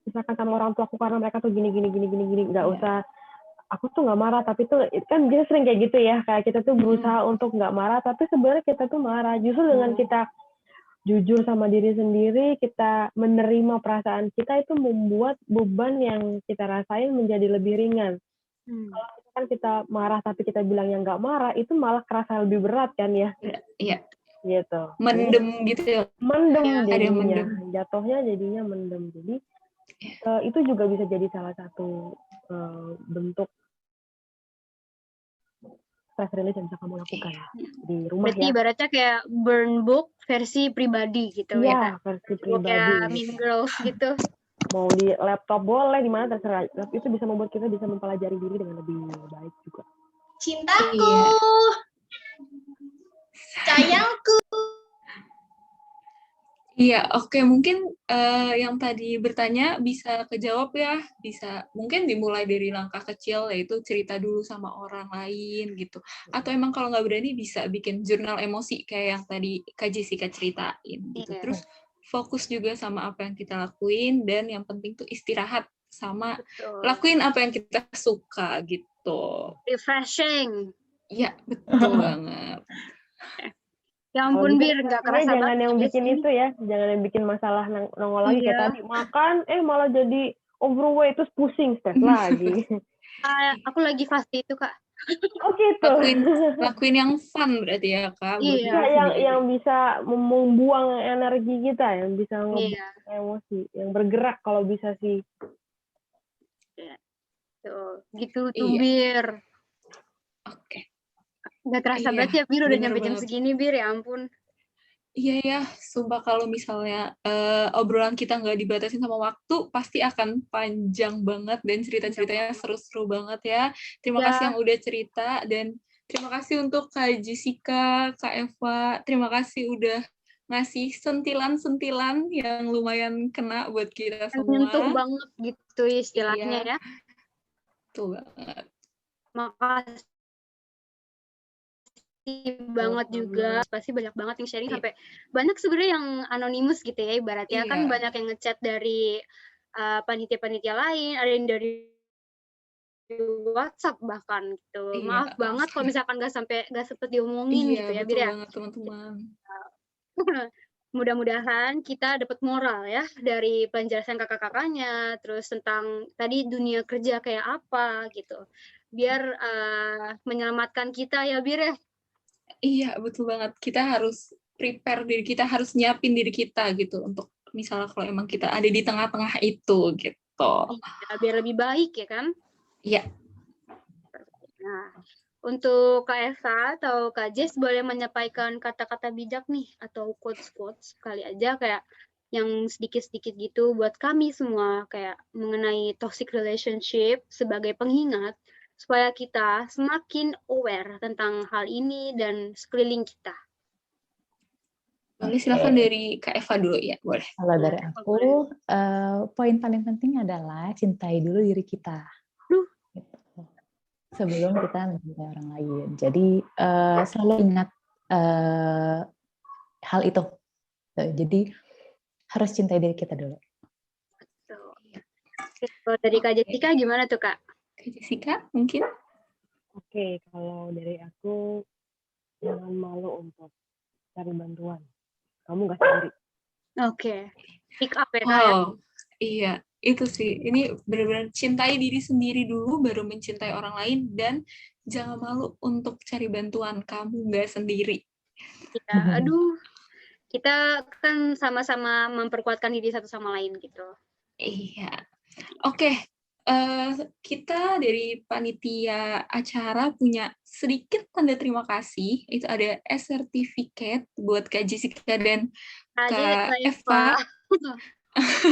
misalkan sama orang tuaku karena mereka tuh gini. Nggak usah aku tuh nggak marah tapi tuh kan dia sering kayak gitu ya. Kayak kita tuh berusaha untuk nggak marah tapi sebenarnya kita tuh marah. Justru dengan kita jujur sama diri sendiri, kita menerima perasaan kita itu membuat beban yang kita rasain menjadi lebih ringan. Kalau misalkan kita marah tapi kita bilang yang nggak marah, itu malah kerasa lebih berat kan ya? Iya. Gitu. Mendem gitu ya. Mendem ya, jadinya. Jatuhnya jadinya mendem. Jadi itu juga bisa jadi salah satu bentuk stress release yang bisa kamu lakukan di rumah. Berarti ya. ibaratnya kayak burn book versi pribadi gitu ya. Versi pribadi. Kayak Mean Girls gitu. Mau di laptop boleh, di mana terserah. Tapi itu bisa membuat kita bisa mempelajari diri dengan lebih baik juga. Cintaku, sayangku. Iya, oke. Mungkin yang tadi bertanya bisa kejawab ya. Bisa mungkin dimulai dari langkah kecil, yaitu cerita dulu sama orang lain gitu. Atau emang kalau nggak berani bisa bikin jurnal emosi kayak yang tadi Kak Jessica ceritain gitu. Terus fokus juga sama apa yang kita lakuin, dan yang penting tuh istirahat sama lakuin apa yang kita suka gitu. Refreshing. Iya, betul banget. Ya ampun Bir, nggak kerasa jangan banget. yang bikin itu ya, jangan yang bikin masalah nongol lagi kayak tadi makan, malah jadi overweight terus pusing stres lagi. Aku lagi fase itu Kak. Oh gitu. Lakuin yang fun berarti ya Kak. Iya, yang bisa membuang energi kita, yang bisa ngebuang emosi, yang bergerak kalau bisa sih. Tuh, gitu tuh Bir. Oke. Nggak terasa banget ya Bir, udah nyampe jam segini Bir, ya ampun. Iya ya, sumpah kalau misalnya obrolan kita nggak dibatasin sama waktu, pasti akan panjang banget dan cerita-ceritanya seru-seru banget ya. Terima kasih yang udah cerita, dan terima kasih untuk Kak Jessica, Kak Eva, terima kasih udah ngasih sentilan-sentilan yang lumayan kena buat kita semua. Menyentuh banget gitu istilahnya ya. Betul banget. Makasih banget juga, pasti banyak banget yang sharing sampai banyak sebenarnya yang anonimus gitu ya, ibaratnya kan banyak yang ngechat dari panitia-panitia lain, ada yang dari WhatsApp bahkan gitu. Maaf banget kalau misalkan nggak sempet diomongin gitu ya, Bir ya. Banget teman-teman. Mudah-mudahan kita dapat moral ya dari penjelasan kakak-kakaknya, terus tentang tadi dunia kerja kayak apa gitu, biar menyelamatkan kita ya Bir ya. Iya, betul banget. Kita harus prepare diri kita, harus nyiapin diri kita gitu untuk misalnya kalau emang kita ada di tengah-tengah itu gitu. Ya, biar lebih baik ya kan? Iya. Nah, untuk Kak Eva atau Kak Jess boleh menyampaikan kata-kata bijak nih atau quotes-quotes kali aja kayak yang sedikit-sedikit gitu buat kami semua kayak mengenai toxic relationship sebagai pengingat supaya kita semakin aware tentang hal ini dan sekeliling kita. Boleh silakan dari Kak Eva dulu ya, boleh. Kalau dari aku, poin paling penting adalah cintai dulu diri kita. Gitu. Sebelum kita mencintai orang lain. Jadi selalu ingat hal itu. Jadi harus cintai diri kita dulu. Kalau dari Kak Jessica gimana tuh, Kak? Kak Jessica mungkin? Oke, kalau dari aku, jangan malu untuk cari bantuan. Kamu nggak sendiri. Oke. Pick up ya, Kak ya? Wow, iya. Itu sih, ini benar-benar cintai diri sendiri dulu, baru mencintai orang lain, dan jangan malu untuk cari bantuan, kamu nggak sendiri. Ya, aduh, kita kan sama-sama memperkuatkan diri satu sama lain gitu. Iya. Oke, kita dari panitia acara punya sedikit tanda terima kasih. Itu ada certificate buat Kak Jessica dan Kak Eva.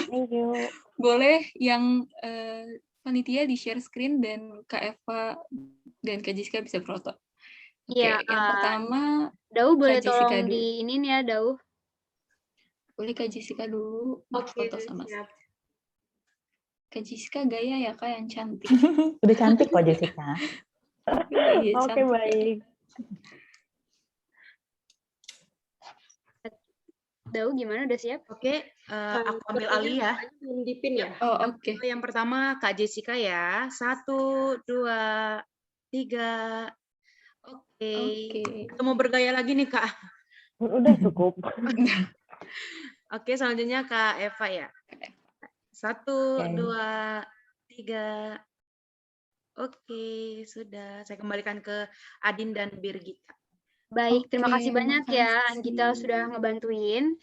Thank you. Boleh yang panitia di share screen dan Kak Eva dan Kak Jessica bisa foto. Oke, Iya, yang pertama Dau boleh Kak Jessica tolong dulu. di ini ya, Dau. Boleh Kak Jessica dulu foto sama siap. Kak Jessica gaya ya Kak yang cantik. Udah cantik kok Jessica. Iya, Oke, cantik, baik. Dau gimana, udah siap? Oke, aku ambil alih ya. Belum dipin ya? Oh, oke. Yang pertama Kak Jessica ya. 1, 2, 3. Oke. Atau mau bergaya lagi nih, Kak? Udah cukup. Oke, selanjutnya Kak Eva ya. 1, 2, 3. Oke, sudah. Saya kembalikan ke Adin dan Birgita. Baik, terima kasih banyak ya Anggita sudah ngebantuin.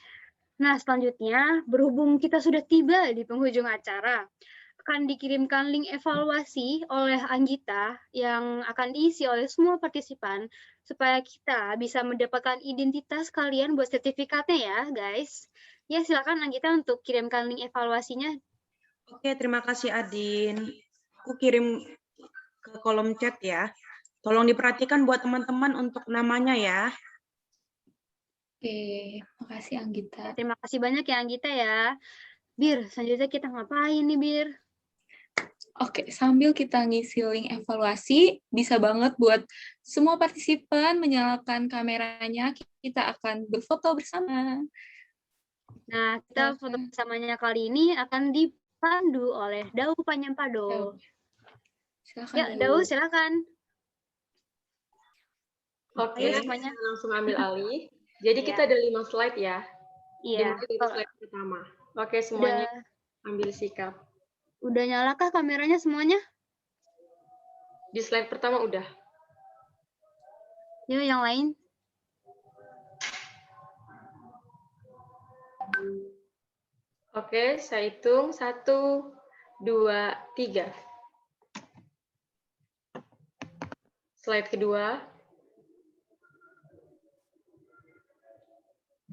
Nah, selanjutnya berhubung kita sudah tiba di penghujung acara, akan dikirimkan link evaluasi oleh Anggita yang akan diisi oleh semua partisipan supaya kita bisa mendapatkan identitas kalian buat sertifikatnya ya, guys. Ya, silakan Anggita untuk kirimkan link evaluasinya. Oke, terima kasih Adin. Aku kirim ke kolom chat ya. Tolong diperhatikan buat teman-teman untuk namanya ya. Oke, makasih Anggita. Terima kasih banyak ya Anggita ya. Bir, selanjutnya kita ngapain nih, Bir? Oke, sambil kita ngisi link evaluasi, bisa banget buat semua partisipan menyalakan kameranya, kita akan berfoto bersama. Nah, kita foto bersamanya kali ini akan dipandu oleh Dau Panyampado. Silakan, Ya, Dau, silakan. Oke, Ayo semuanya. langsung ambil alih. Jadi kita ada 5 slide ya. Iya. Dimulai dari slide pertama. Oke, semuanya ambil sikap. Udah nyalakah kameranya semuanya? Di slide pertama udah. Yuk, yang lain. Oke, saya hitung. 1, 2, 3. Slide kedua.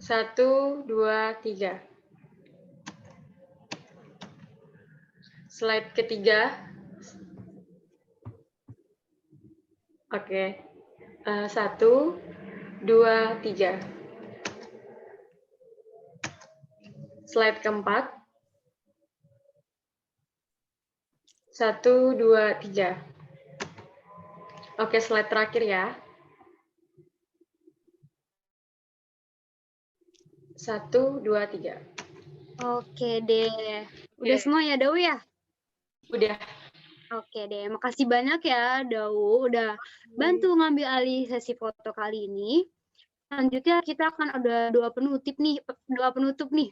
1, 2, 3. Slide ketiga. Oke. 1, 2, 3. Slide keempat. 1, 2, 3. Oke, slide terakhir ya. 1, 2, 3. Oke deh. Udah semua ya, Dau ya? Udah. Oke deh, makasih banyak ya, Dau. Udah bantu ngambil alih sesi foto kali ini. Selanjutnya kita akan ada doa penutup nih.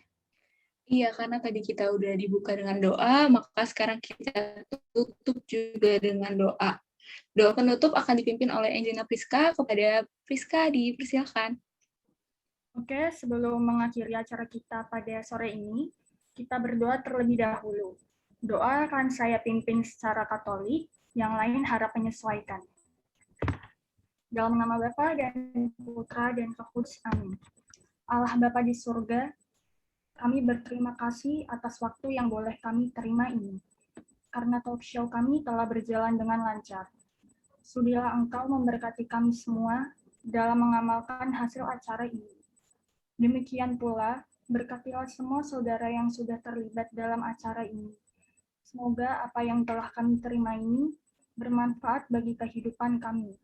Iya, karena tadi kita udah dibuka dengan doa, maka sekarang kita tutup juga dengan doa. Doa penutup akan dipimpin oleh Angelina Priska. Kepada Priska, dipersilakan. Oke, sebelum mengakhiri acara kita pada sore ini, kita berdoa terlebih dahulu. Doa akan saya pimpin secara Katolik, yang lain harap menyesuaikan. Dalam nama Bapa dan Putra dan Roh Kudus, amin. Allah Bapa di surga, kami berterima kasih atas waktu yang boleh kami terima ini, karena talk show kami telah berjalan dengan lancar. Sudilah Engkau memberkati kami semua dalam mengamalkan hasil acara ini. Demikian pula, berkatilah semua saudara yang sudah terlibat dalam acara ini. Semoga apa yang telah kami terima ini bermanfaat bagi kehidupan kami.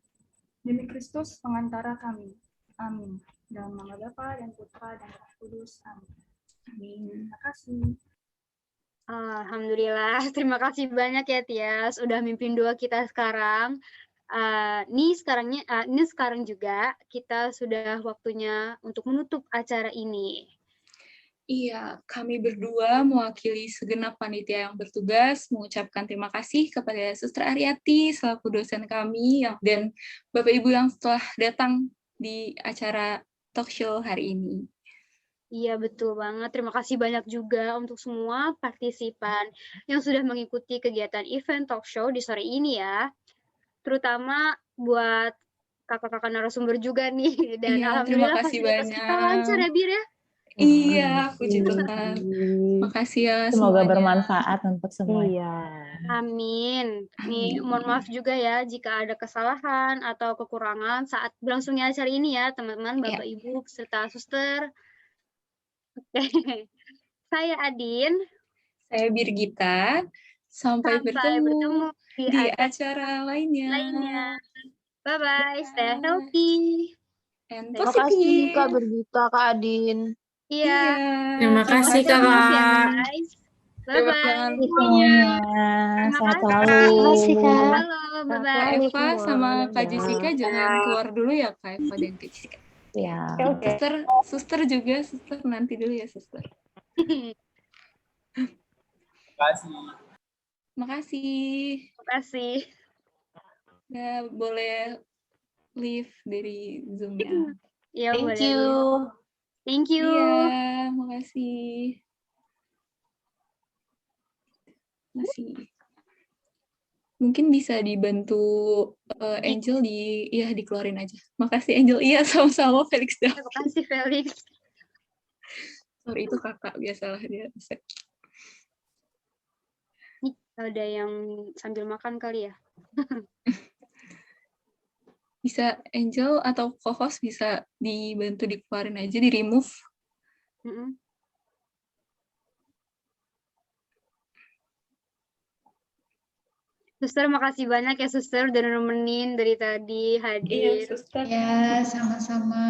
Demi Kristus, pengantara kami. Amin. Dalam nama Bapa dan Putra dan Roh Kudus. Amin. Terima kasih. Alhamdulillah, terima kasih banyak ya Tias, udah mimpin doa kita sekarang. Ini sekarang juga kita sudah waktunya untuk menutup acara ini. Iya, kami berdua mewakili segenap panitia yang bertugas mengucapkan terima kasih kepada Suster Aryati selaku dosen kami dan Bapak Ibu yang telah datang di acara talk show hari ini. Iya, betul banget. Terima kasih banyak juga untuk semua partisipan yang sudah mengikuti kegiatan event talk show di sore ini ya. Terutama buat kakak-kakak narasumber juga nih. Dan Iya, alhamdulillah terima kasih fasilitas kita lancar ya, banyak. Bir ya. Iya, puji Tuhan. Makasih ya Semoga semuanya. bermanfaat untuk semua. Iya. Amin. Nih, Amin. mohon maaf juga ya jika ada kesalahan atau kekurangan saat berlangsungnya acara ini ya, teman-teman, Bapak, Ibu, serta suster. Oke. Saya Adin. Saya Birgita. Sampai bertemu di acara lainnya. Bye-bye. Stay healthy. And Terima kasih positive. Kak Birgita, Kak Adin. Iya. Terima kasih Minta maaf ya, Kakak. guys. Bye-bye. Jangan Semuanya. Sehat selalu. Terima kasih, Kak. Halo, bye-bye. Kak Eva sama Kak Ya. Jessica jangan keluar dulu ya, Kak Eva dan Kak Jessica. Ya. Oke. Suster juga, suster nanti dulu ya, suster. Makasih. Makasih. Ya, boleh leave dari Zoom-nya. Ya, Thank boleh. you. Thank you. Iya, makasih. Mungkin bisa dibantu Angel dikeluarin aja. Makasih Angel. Iya, sama-sama Felix. Terima kasih Felix. Sorry, itu kakak biasalah dia. Nih, ada yang sambil makan kali ya? Bisa Angel atau co-host bisa dibantu dikeluarin aja, di remove. Suster, makasih banyak ya Suster udah nemenin dari tadi hadir. Iya, Suster. Ya, sama-sama.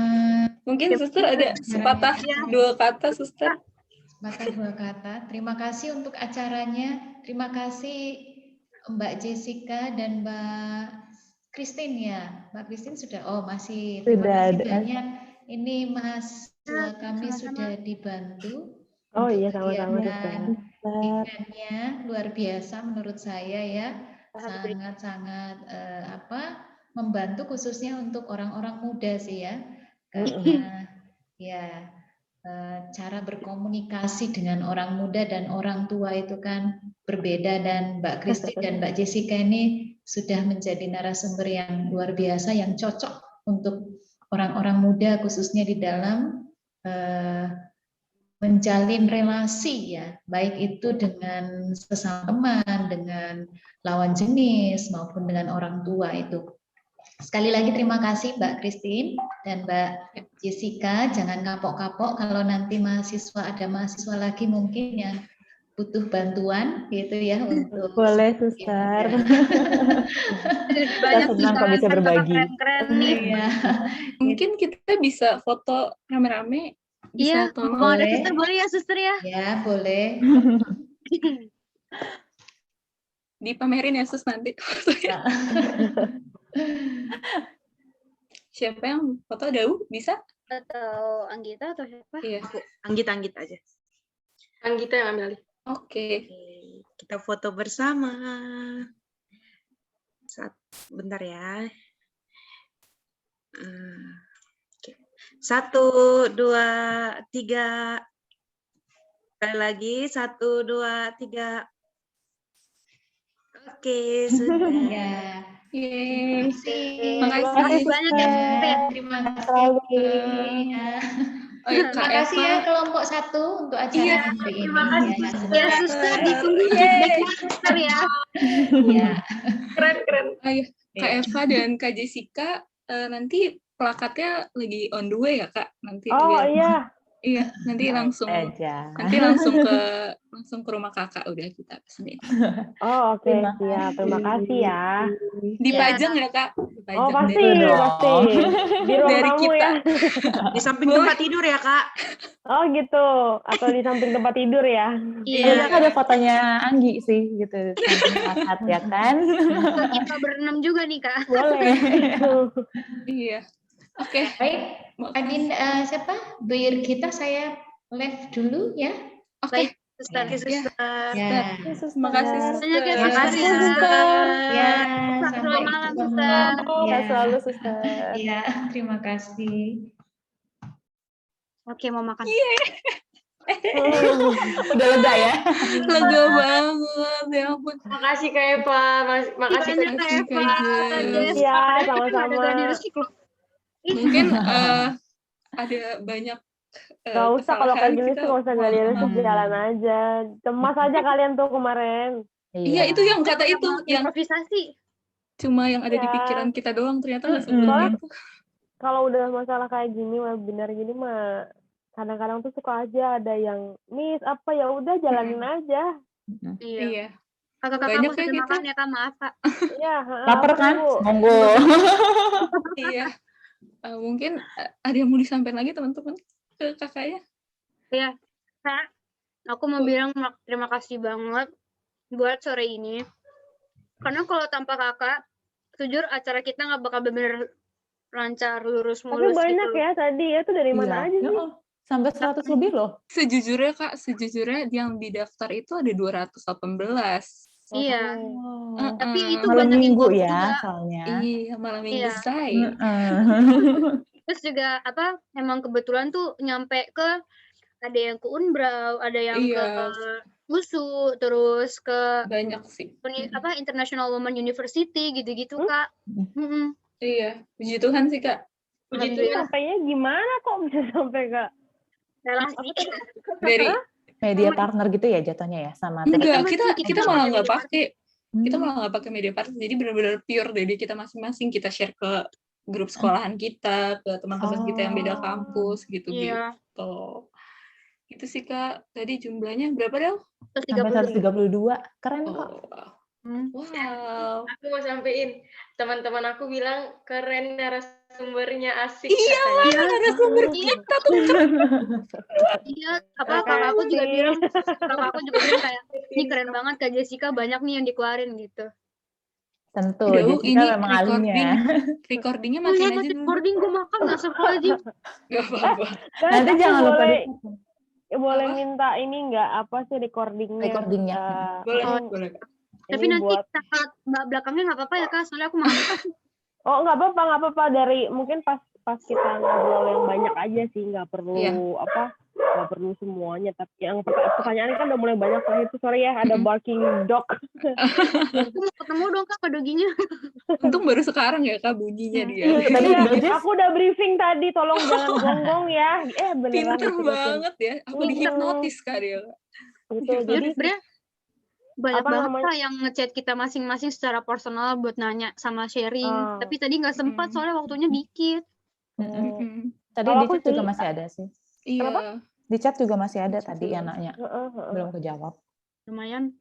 Mungkin Suster ada sepatah dua kata, Suster. Sepatah dua kata. Terima kasih untuk acaranya. Terima kasih Mbak Jessica dan Mbak Christine ya. Mbak Christine sudah, masih. Terima kasih banyak. Ini mahasiswa kami sudah dibantu. Oh iya, sama-sama Suster. Eventnya luar biasa menurut saya ya. Sangat-sangat membantu khususnya untuk orang-orang muda sih ya. Karena ya cara berkomunikasi dengan orang muda dan orang tua itu kan berbeda, dan Mbak Christine dan Mbak Jessica ini sudah menjadi narasumber yang luar biasa yang cocok untuk orang-orang muda khususnya di dalam menjalin relasi ya, baik itu dengan sesama teman, dengan lawan jenis maupun dengan orang tua itu. Sekali lagi terima kasih Mbak Christine dan Mbak Jessica. Jangan kapok-kapok kalau nanti ada mahasiswa lagi mungkin yang butuh bantuan gitu ya untuk. Boleh Suster. Banyak senang kalau bisa berbagi. Keren-keren nih. Ya. Mungkin kita bisa foto rame-rame. Iya, mau ada Suster boleh ya Suster ya? Ya, boleh. Dipamerin ya Sus nanti. Siapa yang foto Dau? Bisa? Atau Anggita atau siapa? Iya. Anggita aja. Anggita yang ambil alih. Oke. Kita foto bersama. Bentar ya. 1, 2, 3. Sekali lagi 1, 2, 3. Oke, sudah. Ya. Yeay. Terima Makasih banyak ya Suster. Terima kasih. Oh, ya, Terima kasih ya kelompok 1 untuk acara hari ini. Terima kasih ya Suster, ditunggu feedbacknya Suster ya. Ya. Keren. Oh, iya. Kak Eva dan Kak Jessica nanti plakatnya lagi on the way ya Kak? Nanti Oh iya. Iya, nanti langsung aja. langsung ke rumah kakak udah kita pesenin. Oh, oke, Terima siap. Terima kasih ya. Dipajang ya kak? Oh, Dipajang pasti, dari, pasti. Di ruang dari tamu kita. ya. Di samping tempat tidur ya, Kak? Oh, gitu. Atau di samping tempat tidur ya. Iya, ada fotonya Anggi sih gitu, samping plakat ya kan. Kita berenam juga nih Kak. Boleh. Iya. Oke. Baik, Adin, siapa? Bu Yurgita, saya live dulu ya. Oke. Suster. Ya. Terima kasih, Banyak ya, Ya, Suster. ya, Selamat sampai malam, ketemu. Suster. Ya. Selalu Suster. Ya, terima kasih. Oke, mau makan. Udah lega ya? Lega banget, ya ampun. Makasih Kak Eva, makasih Banyak Kak Kak Eva. Eva, Jess. Iya, Makanya kita sama-sama. nggak ada resik loh. Mungkin ada banyak Gak usah kalau kayak kesalahan gini kita sih gak usah gali resik, jalan aja. Cemas aja kalian tuh kemarin. Iya, itu yang kata itu yang improvisasi. Cuma yang ada di Iya. pikiran kita doang, ternyata nggak seburuk Soalnya itu. kalau udah masalah kayak gini, webinar gini mah kadang-kadang tuh suka aja ada yang miss apa, ya udah jalanin aja. Iya. Kakak-kakak Banyak mau ya saya kita. makan ya Kak, maaf Kak. Iya, Lapar apa, kan? Bu? Monggo. Iya. Mungkin ada yang mau disampaikan lagi teman-teman ke kakaknya? Iya, Kak. Aku mau bilang terima kasih banget buat sore ini. Karena kalau tanpa kakak, jujur acara kita nggak bakal bener lancar, lurus, Tapi mulus banyak gitu. ya tadi ya, tuh dari mana aja sih? Sampai 100 lebih loh. Sejujurnya Kak, yang didaftar itu ada 218. Iya. Tapi itu malam banyak minggu info ya juga. soalnya. Iya, malam minggu Iya. say. Terus juga emang kebetulan tuh nyampe ke ada yang ke Unbrau, ada yang ke USU, terus ke banyak sih. International Women University gitu-gitu Kak. Iya, puji Tuhan sih Kak. Puji Tuhan. Sampainya gimana kok bisa sampai Kak? Relasi. Dari media partner gitu ya jatuhnya ya sama enggak, kita malah nggak pakai. Kita malah nggak pakai media partner, jadi benar-benar pure dari kita masing-masing, kita share ke grup sekolahan kita, ke teman-teman kita yang beda kampus gitu-gitu. Iya. Itu sih Kak, tadi jumlahnya berapa Del? Sampai 132, keren kok. Wow. Aku mau sampein, teman-teman aku bilang keren narasumbernya, asik. Iya lah, narasumber kita tuh keren. Iya, kakak aku juga bilang kayak, ini keren banget Kak Jessica, banyak nih yang dikeluarin gitu. Tentu, Jauh, Jessica ini memang ahlinya. recordingnya matiin aja dulu. Recording gue makan nggak lagi. Gak apa-apa. Nanti jangan lupa boleh minta ini nggak apa sih recordingnya? Boleh. Tapi nanti saat belakangnya nggak apa-apa ya Kak, soalnya aku mau. Oh nggak apa-apa dari mungkin pas kita ngobrol yang banyak aja sih, nggak perlu nggak perlu semuanya, tapi yang pertanyaan kan udah mulai banyak lah itu, sorry ya ada barking dog. Aku mau ketemu dong Kak doginya. Untung baru sekarang ya Kak bunyinya dia. Aku udah briefing tadi, tolong jangan gonggong ya. Beneran. Pinter banget ya, aku dihipnotis Kak dia. Betul, jadi sebenarnya banyak banget Kak yang ngechat kita masing-masing secara personal buat nanya sama sharing. Tapi tadi nggak sempat soalnya waktunya dikit. Tadi di chat juga masih ada sih. Iya. Di chat juga masih ada tadi yang nanya. Belum kejawab. Lumayan.